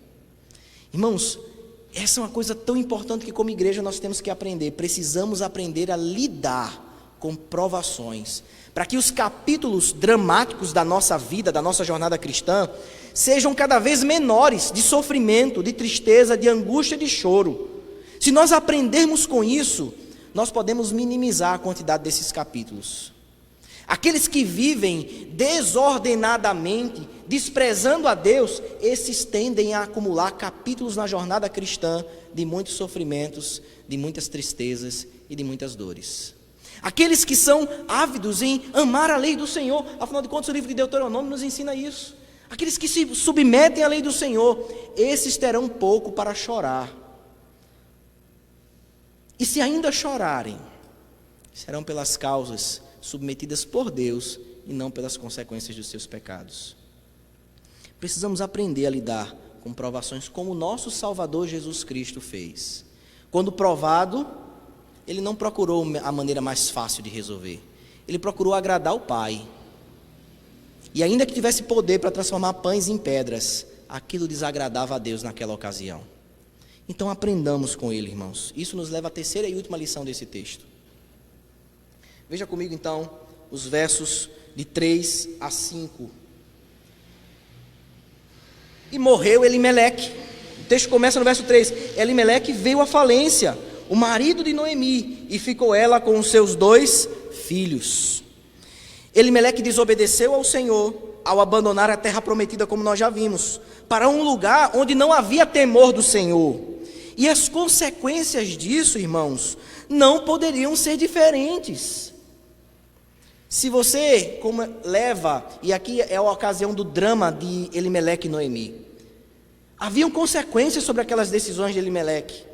Irmãos, essa é uma coisa tão importante que como igreja nós temos que aprender. Precisamos aprender a lidar com provações, para que os capítulos dramáticos da nossa vida, da nossa jornada cristã, sejam cada vez menores, de sofrimento, de tristeza, de angústia, de choro. Se nós aprendermos com isso, nós podemos minimizar a quantidade desses capítulos. Aqueles que vivem desordenadamente, desprezando a Deus, esses tendem a acumular capítulos na jornada cristã de muitos sofrimentos, de muitas tristezas e de muitas dores. Aqueles que são ávidos em amar a lei do Senhor, afinal de contas o livro de Deuteronômio nos ensina isso. Aqueles que se submetem à lei do Senhor, esses terão pouco para chorar. E se ainda chorarem, serão pelas causas submetidas por Deus e não pelas consequências dos seus pecados. Precisamos aprender a lidar com provações como o nosso Salvador Jesus Cristo fez. Quando provado, ele não procurou a maneira mais fácil de resolver. Ele procurou agradar o Pai. E ainda que tivesse poder para transformar pães em pedras, aquilo desagradava a Deus naquela ocasião. Então aprendamos com ele, irmãos. Isso nos leva à terceira e última lição desse texto. Veja comigo então os versos de 3 a 5. E morreu Elimeleque. O texto começa no verso 3. Elimeleque veio à falência, o marido de Noemi, e ficou ela com os seus 2 filhos. Elimeleque desobedeceu ao Senhor ao abandonar a terra prometida, como nós já vimos, para um lugar onde não havia temor do Senhor. E as consequências disso, irmãos, não poderiam ser diferentes. Se você leva, e aqui é a ocasião do drama de Elimeleque e Noemi, haviam consequências sobre aquelas decisões de Elimeleque.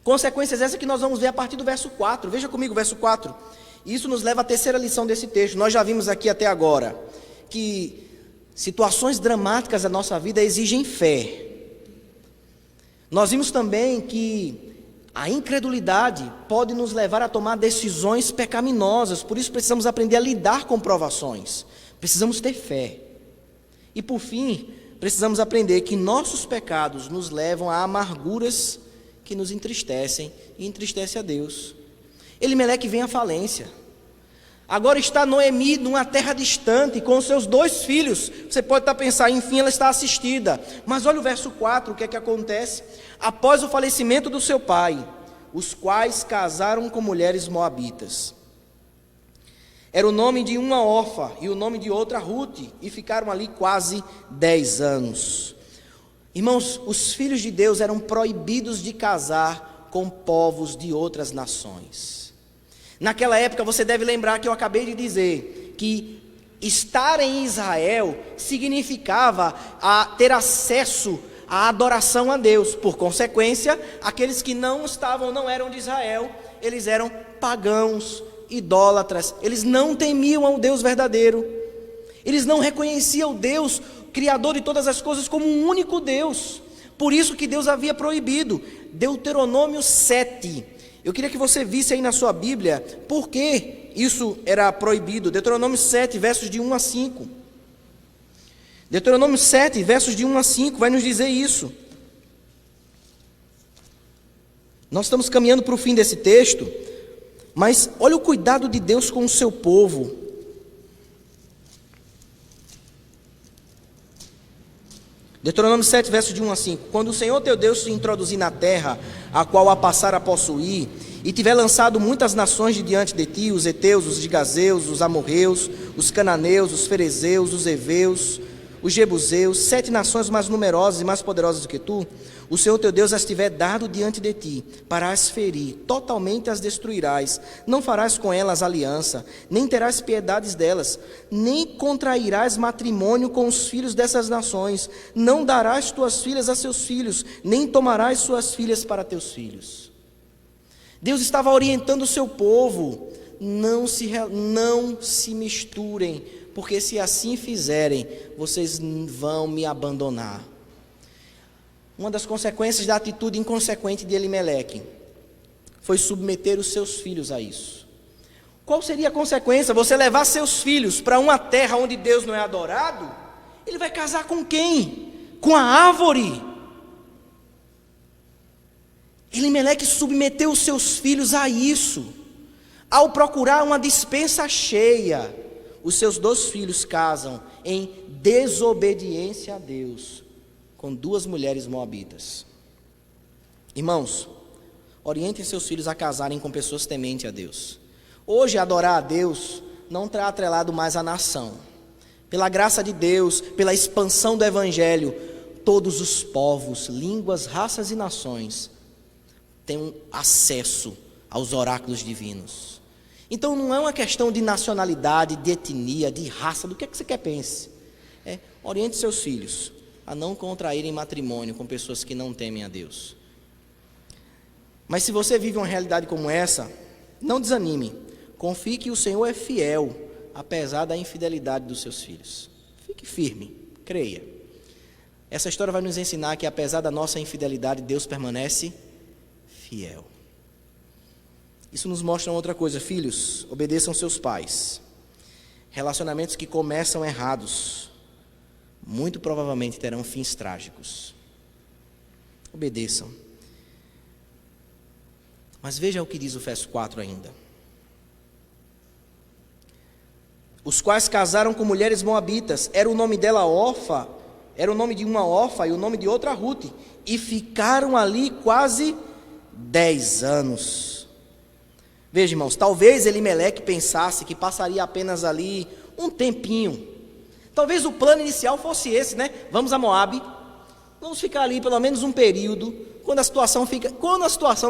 Consequências essas que nós vamos ver a partir do verso 4. Veja comigo o verso 4. Isso nos leva à terceira lição desse texto. Nós já vimos aqui até agora que situações dramáticas da nossa vida exigem fé. Nós vimos também que a incredulidade pode nos levar a tomar decisões pecaminosas. Por isso precisamos aprender a lidar com provações. Precisamos ter fé. E por fim, precisamos aprender que nossos pecados nos levam a amarguras que nos entristecem e entristecem a Deus. Elimeleque vem à falência. Agora está Noemi numa terra distante com os seus 2 filhos. Você pode estar pensando, enfim, ela está assistida. Mas olha o verso 4, o que é que acontece? Após o falecimento do seu pai, os quais casaram com mulheres moabitas. Era o nome de uma Orfa e o nome de outra Ruth, e ficaram ali quase 10 anos. Irmãos, os filhos de Deus eram proibidos de casar com povos de outras nações. Naquela época, você deve lembrar que eu acabei de dizer que estar em Israel significava ter acesso à adoração a Deus. Por consequência, aqueles que não eram de Israel, eles eram pagãos, idólatras. Eles não temiam ao Deus verdadeiro. Eles não reconheciam o Deus, Criador de todas as coisas, como um único Deus. Por isso que Deus havia proibido. Deuteronômio 7. Eu queria que você visse aí na sua Bíblia por que isso era proibido. Deuteronômio 7, versos de 1 a 5. Deuteronômio 7, versos de 1 a 5, vai nos dizer isso. Nós estamos caminhando para o fim desse texto, mas olha o cuidado de Deus com o seu povo. Deuteronômio 7, versos de 1 a 5. Quando o Senhor teu Deus te introduzir na terra, a qual a passar a possuir, e tiver lançado muitas nações de diante de ti, os heteus, os gigazeus, os amorreus, os cananeus, os ferezeus, os heveus, os jebuseus, 7 nações mais numerosas e mais poderosas do que tu, o Senhor teu Deus as tiver dado diante de ti, para as ferir, totalmente as destruirás, não farás com elas aliança, nem terás piedades delas, nem contrairás matrimônio com os filhos dessas nações, não darás tuas filhas a seus filhos, nem tomarás suas filhas para teus filhos. Deus estava orientando o seu povo, não se misturem, porque se assim fizerem, vocês vão me abandonar. Uma das consequências da atitude inconsequente de Elimeleque foi submeter os seus filhos a isso. Qual seria a consequência? Você levar seus filhos para uma terra onde Deus não é adorado? Ele vai casar com quem? Com a árvore. Elimeleque submeteu os seus filhos a isso. Ao procurar uma despensa cheia, os seus 2 filhos casam em desobediência a Deus com 2 mulheres moabitas. Irmãos, orientem seus filhos a casarem com pessoas tementes a Deus. Hoje, adorar a Deus não está atrelado mais à nação. Pela graça de Deus, pela expansão do Evangelho, todos os povos, línguas, raças e nações têm acesso aos oráculos divinos. Então não é uma questão de nacionalidade, de etnia, de raça, do que você quer pense. Oriente seus filhos a não contraírem matrimônio com pessoas que não temem a Deus. Mas se você vive uma realidade como essa, não desanime. Confie que o Senhor é fiel, apesar da infidelidade dos seus filhos. Fique firme, creia. Essa história vai nos ensinar que apesar da nossa infidelidade, Deus permanece fiel. Isso nos mostra outra coisa. Filhos, obedeçam seus pais. Relacionamentos que começam errados, muito provavelmente terão fins trágicos. Obedeçam. Mas veja o que diz o verso 4 ainda. Os quais casaram com mulheres moabitas. Era o nome dela Orfa, era o nome de uma Orfa e o nome de outra Rute. E ficaram ali quase 10 anos. Veja, irmãos, talvez Elimeleque pensasse que passaria apenas ali um tempinho. Talvez o plano inicial fosse esse, né? Vamos a Moabe, vamos ficar ali pelo menos um período. Quando a situação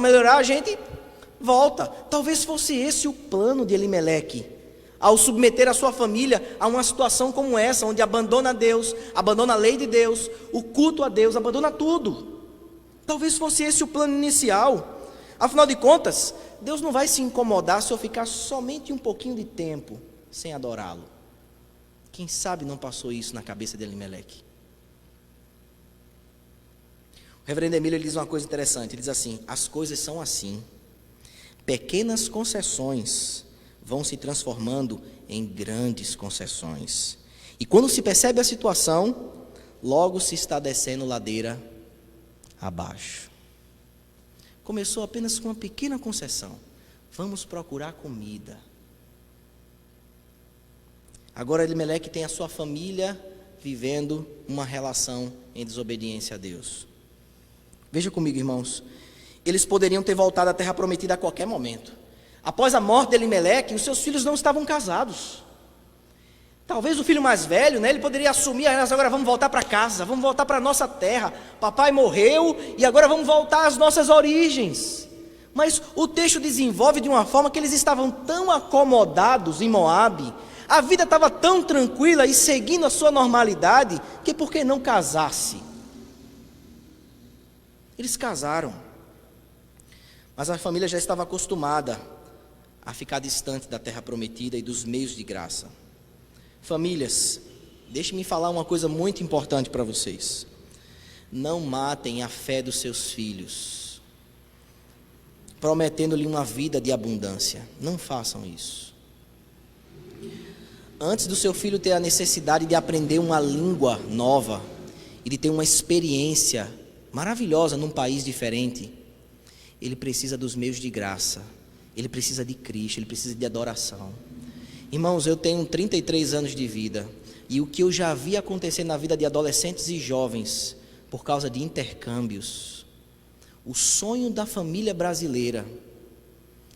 melhorar, a gente volta. Talvez fosse esse o plano de Elimeleque, ao submeter a sua família a uma situação como essa, onde abandona Deus, abandona a lei de Deus, o culto a Deus, abandona tudo. Talvez fosse esse o plano inicial. Afinal de contas, Deus não vai se incomodar se eu ficar somente um pouquinho de tempo sem adorá-lo. Quem sabe não passou isso na cabeça de Elimeleque? O reverendo Emílio diz uma coisa interessante. Ele diz assim: as coisas são assim. Pequenas concessões vão se transformando em grandes concessões. E quando se percebe a situação, logo se está descendo ladeira abaixo. Começou apenas com uma pequena concessão. Vamos procurar comida. Agora Elimeleque tem a sua família vivendo uma relação em desobediência a Deus. Veja comigo, irmãos. Eles poderiam ter voltado à terra prometida a qualquer momento. Após a morte de Elimeleque, os seus filhos não estavam casados. Talvez o filho mais velho, né, ele poderia assumir, agora vamos voltar para casa, vamos voltar para a nossa terra. Papai morreu e agora vamos voltar às nossas origens. Mas o texto desenvolve de uma forma que eles estavam tão acomodados em Moabe, a vida estava tão tranquila e seguindo a sua normalidade, que por que não casar-se? Eles casaram, mas a família já estava acostumada a ficar distante da terra prometida e dos meios de graça. Famílias, deixe-me falar uma coisa muito importante para vocês. Não matem a fé dos seus filhos, prometendo-lhe uma vida de abundância. Não façam isso. Antes do seu filho ter a necessidade de aprender uma língua nova e de ter uma experiência maravilhosa num país diferente, ele precisa dos meios de graça, ele precisa de Cristo, ele precisa de adoração. Irmãos, eu tenho 33 anos de vida e o que eu já vi acontecer na vida de adolescentes e jovens por causa de intercâmbios, o sonho da família brasileira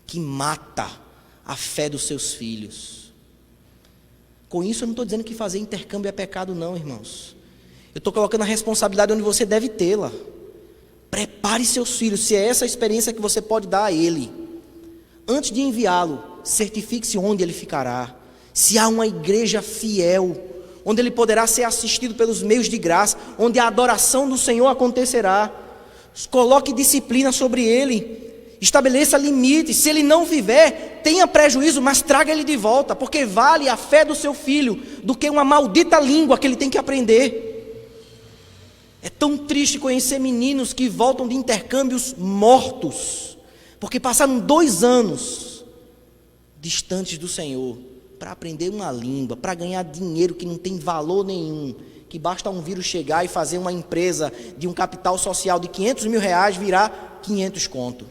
que mata a fé dos seus filhos. Com isso eu não estou dizendo que fazer intercâmbio é pecado não, irmãos. Eu estou colocando a responsabilidade onde você deve tê-la. Prepare seus filhos, se é essa a experiência que você pode dar a ele. Antes de enviá-lo, certifique-se onde ele ficará. Se há uma igreja fiel, onde ele poderá ser assistido pelos meios de graça, onde a adoração do Senhor acontecerá. Coloque disciplina sobre ele, estabeleça limites. Se ele não viver, tenha prejuízo, mas traga ele de volta, porque vale a fé do seu filho do que uma maldita língua que ele tem que aprender. É tão triste conhecer meninos que voltam de intercâmbios mortos, porque passaram 2 anos distantes do Senhor, para aprender uma língua, para ganhar dinheiro que não tem valor nenhum, que basta um vírus chegar e fazer uma empresa de um capital social de 500 mil reais virar 500 conto.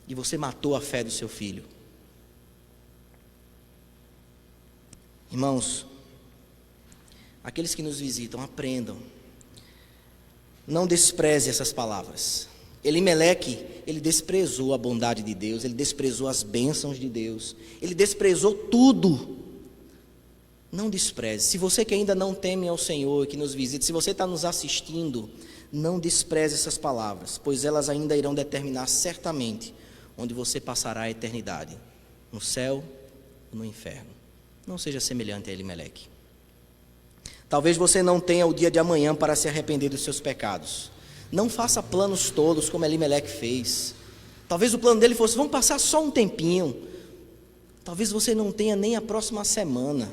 E você matou a fé do seu filho. Irmãos, aqueles que nos visitam, aprendam. Não despreze essas palavras. Elimeleque, ele desprezou a bondade de Deus, ele desprezou as bênçãos de Deus, ele desprezou tudo. Não despreze. Se você que ainda não teme ao Senhor, que nos visita, se você está nos assistindo, não despreze essas palavras, pois elas ainda irão determinar certamente onde você passará a eternidade, no céu ou no inferno. Não seja semelhante a Elimeleque. Talvez você não tenha o dia de amanhã para se arrepender dos seus pecados. Não faça planos tolos como Elimeleque fez. Talvez o plano dele fosse, vamos passar só um tempinho. Talvez você não tenha nem a próxima semana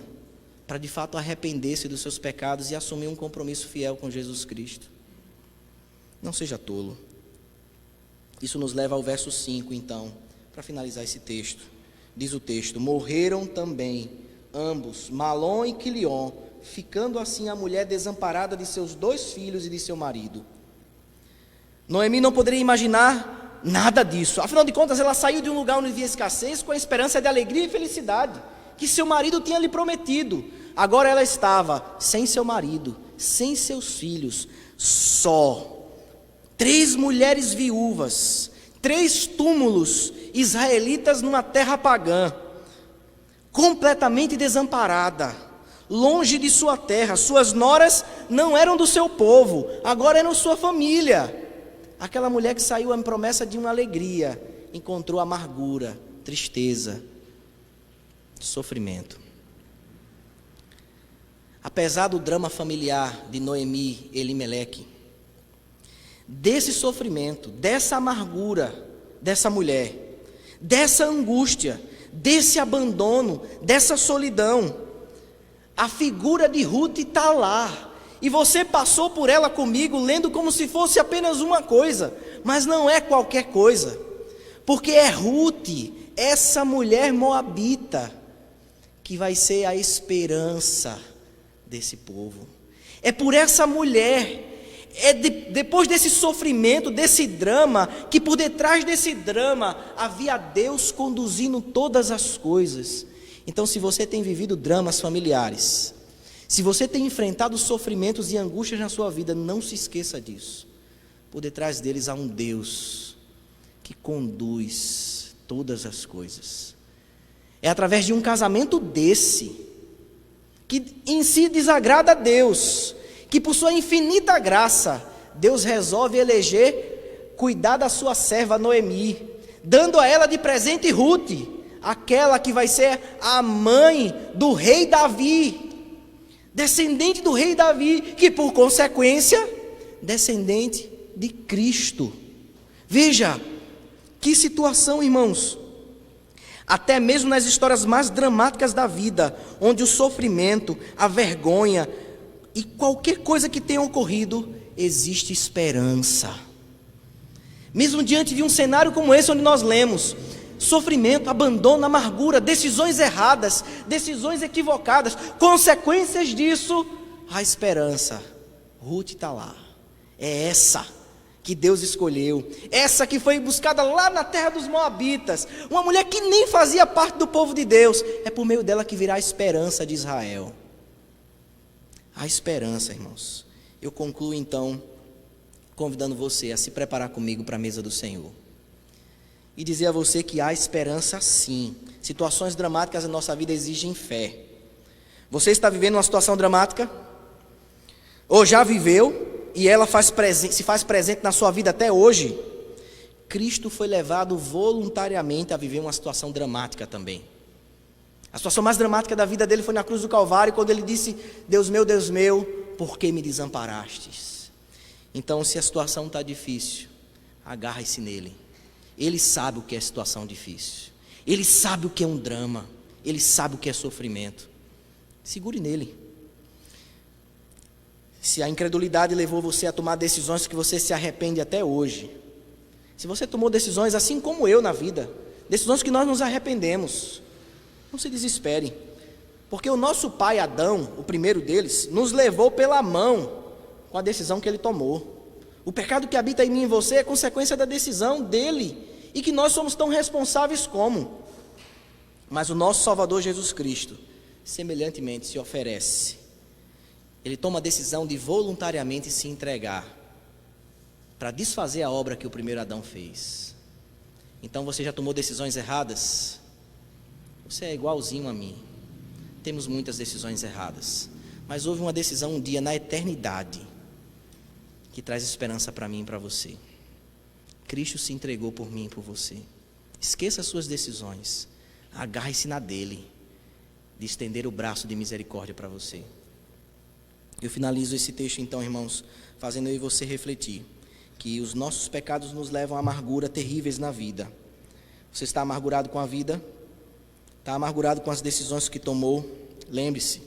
para de fato arrepender-se dos seus pecados e assumir um compromisso fiel com Jesus Cristo. Não seja tolo. Isso nos leva ao verso 5, então, para finalizar esse texto. Diz o texto: morreram também ambos, Malom e Quilion, ficando assim a mulher desamparada de seus 2 filhos e de seu marido. Noemi não poderia imaginar nada disso. Afinal de contas, ela saiu de um lugar onde havia escassez com a esperança de alegria e felicidade que seu marido tinha lhe prometido. Agora ela estava sem seu marido, sem seus filhos, só. 3 mulheres viúvas, 3 túmulos israelitas numa terra pagã, completamente desamparada, longe de sua terra. Suas noras não eram do seu povo, agora eram sua família. Aquela mulher que saiu em promessa de uma alegria, encontrou amargura, tristeza, sofrimento. Apesar do drama familiar de Noemi e Elimeleque, desse sofrimento, dessa amargura dessa mulher, dessa angústia, desse abandono, dessa solidão, a figura de Ruth está lá. E você passou por ela comigo, lendo como se fosse apenas uma coisa, mas não é qualquer coisa, porque é Ruth, essa mulher moabita, que vai ser a esperança desse povo. É por essa mulher, depois desse sofrimento, desse drama, que por detrás desse drama havia Deus conduzindo todas as coisas. Então, se você tem vivido dramas familiares, se você tem enfrentado sofrimentos e angústias na sua vida, não se esqueça disso. Por detrás deles há um Deus que conduz todas as coisas. É através de um casamento desse, que em si desagrada a Deus, que por sua infinita graça, Deus resolve eleger, cuidar da sua serva Noemi, dando a ela de presente Ruth, aquela que vai ser a mãe do rei Davi, descendente do rei Davi, que por consequência, descendente de Cristo. Veja, que situação, irmãos. Até mesmo nas histórias mais dramáticas da vida, onde o sofrimento, a vergonha e qualquer coisa que tenha ocorrido, existe esperança. Mesmo diante de um cenário como esse onde nós lemos, sofrimento, abandono, amargura, decisões erradas, decisões equivocadas, consequências disso, a esperança. Ruth está lá. É essa que Deus escolheu, essa que foi buscada lá na terra dos Moabitas, uma mulher que nem fazia parte do povo de Deus. É por meio dela que virá a esperança de Israel. A esperança, irmãos. Eu concluo então convidando você a se preparar comigo para a mesa do Senhor. e dizer a você que há esperança sim. Situações dramáticas na nossa vida exigem fé. Você está vivendo uma situação dramática? Ou já viveu e ela se faz presente na sua vida até hoje? Cristo foi levado voluntariamente a viver uma situação dramática também. A situação mais dramática da vida dele foi na cruz do Calvário, quando ele disse: Deus meu, por que me desamparastes? Então, se a situação está difícil, agarre-se nele. Ele sabe o que é situação difícil. Ele sabe o que é um drama. Ele sabe o que é sofrimento. Segure nele. Se a incredulidade levou você a tomar decisões que você se arrepende até hoje, se você tomou decisões assim como eu na vida, decisões que nós nos arrependemos, não se desespere, porque o nosso pai Adão, o primeiro deles, nos levou pela mão com a decisão que ele tomou. O pecado que habita em mim e em você é consequência da decisão dele, e que nós somos tão responsáveis como. Mas o nosso Salvador Jesus Cristo, semelhantemente, se oferece. Ele toma a decisão de voluntariamente se entregar para desfazer a obra que o primeiro Adão fez. Então você já tomou decisões erradas? Você é igualzinho a mim. Temos muitas decisões erradas, mas houve uma decisão um dia na eternidade que traz esperança para mim e para você. Cristo se entregou por mim e por você. Esqueça as suas decisões, agarre-se na dele, de estender o braço de misericórdia para você. Eu finalizo esse texto então, irmãos, fazendo eu e você refletir que os nossos pecados nos levam a amargura terríveis na vida. Você está amargurado com a vida? Está amargurado com as decisões que tomou? Lembre-se,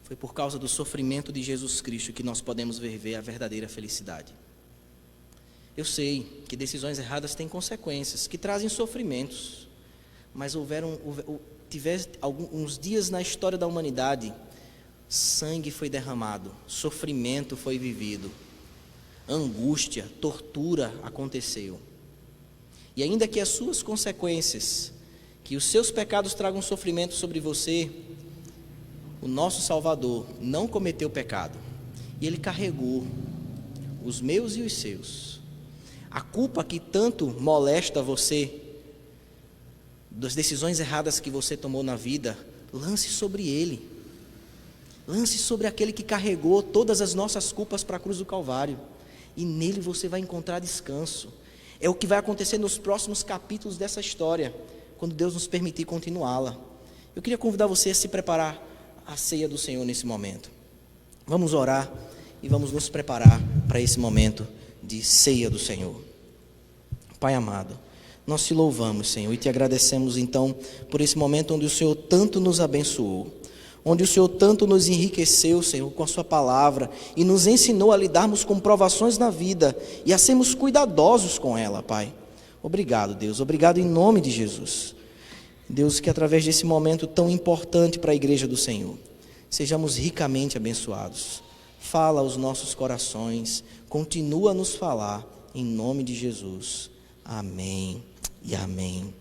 foi por causa do sofrimento de Jesus Cristo que nós podemos viver a verdadeira felicidade. Eu sei que decisões erradas têm consequências, que trazem sofrimentos, mas tiver alguns dias na história da humanidade, sangue foi derramado, sofrimento foi vivido, angústia, tortura aconteceu. E ainda que as suas consequências, que os seus pecados tragam sofrimento sobre você, o nosso Salvador não cometeu pecado, e Ele carregou os meus e os seus. A culpa que tanto molesta você, das decisões erradas que você tomou na vida, lance sobre Ele. Lance sobre aquele que carregou todas as nossas culpas para a cruz do Calvário. E nele você vai encontrar descanso. É o que vai acontecer nos próximos capítulos dessa história, quando Deus nos permitir continuá-la. Eu queria convidar você a se preparar à ceia do Senhor nesse momento. Vamos orar e vamos nos preparar para esse momento de ceia do Senhor. Pai amado, nós te louvamos, Senhor, e te agradecemos então por esse momento onde o Senhor tanto nos abençoou, onde o Senhor tanto nos enriqueceu, Senhor, com a sua palavra e nos ensinou a lidarmos com provações na vida e a sermos cuidadosos com ela, Pai. Obrigado, Deus, obrigado em nome de Jesus. Deus, que através desse momento tão importante para a igreja do Senhor, sejamos ricamente abençoados. Fala aos nossos corações, continua a nos falar, em nome de Jesus. Amém e amém.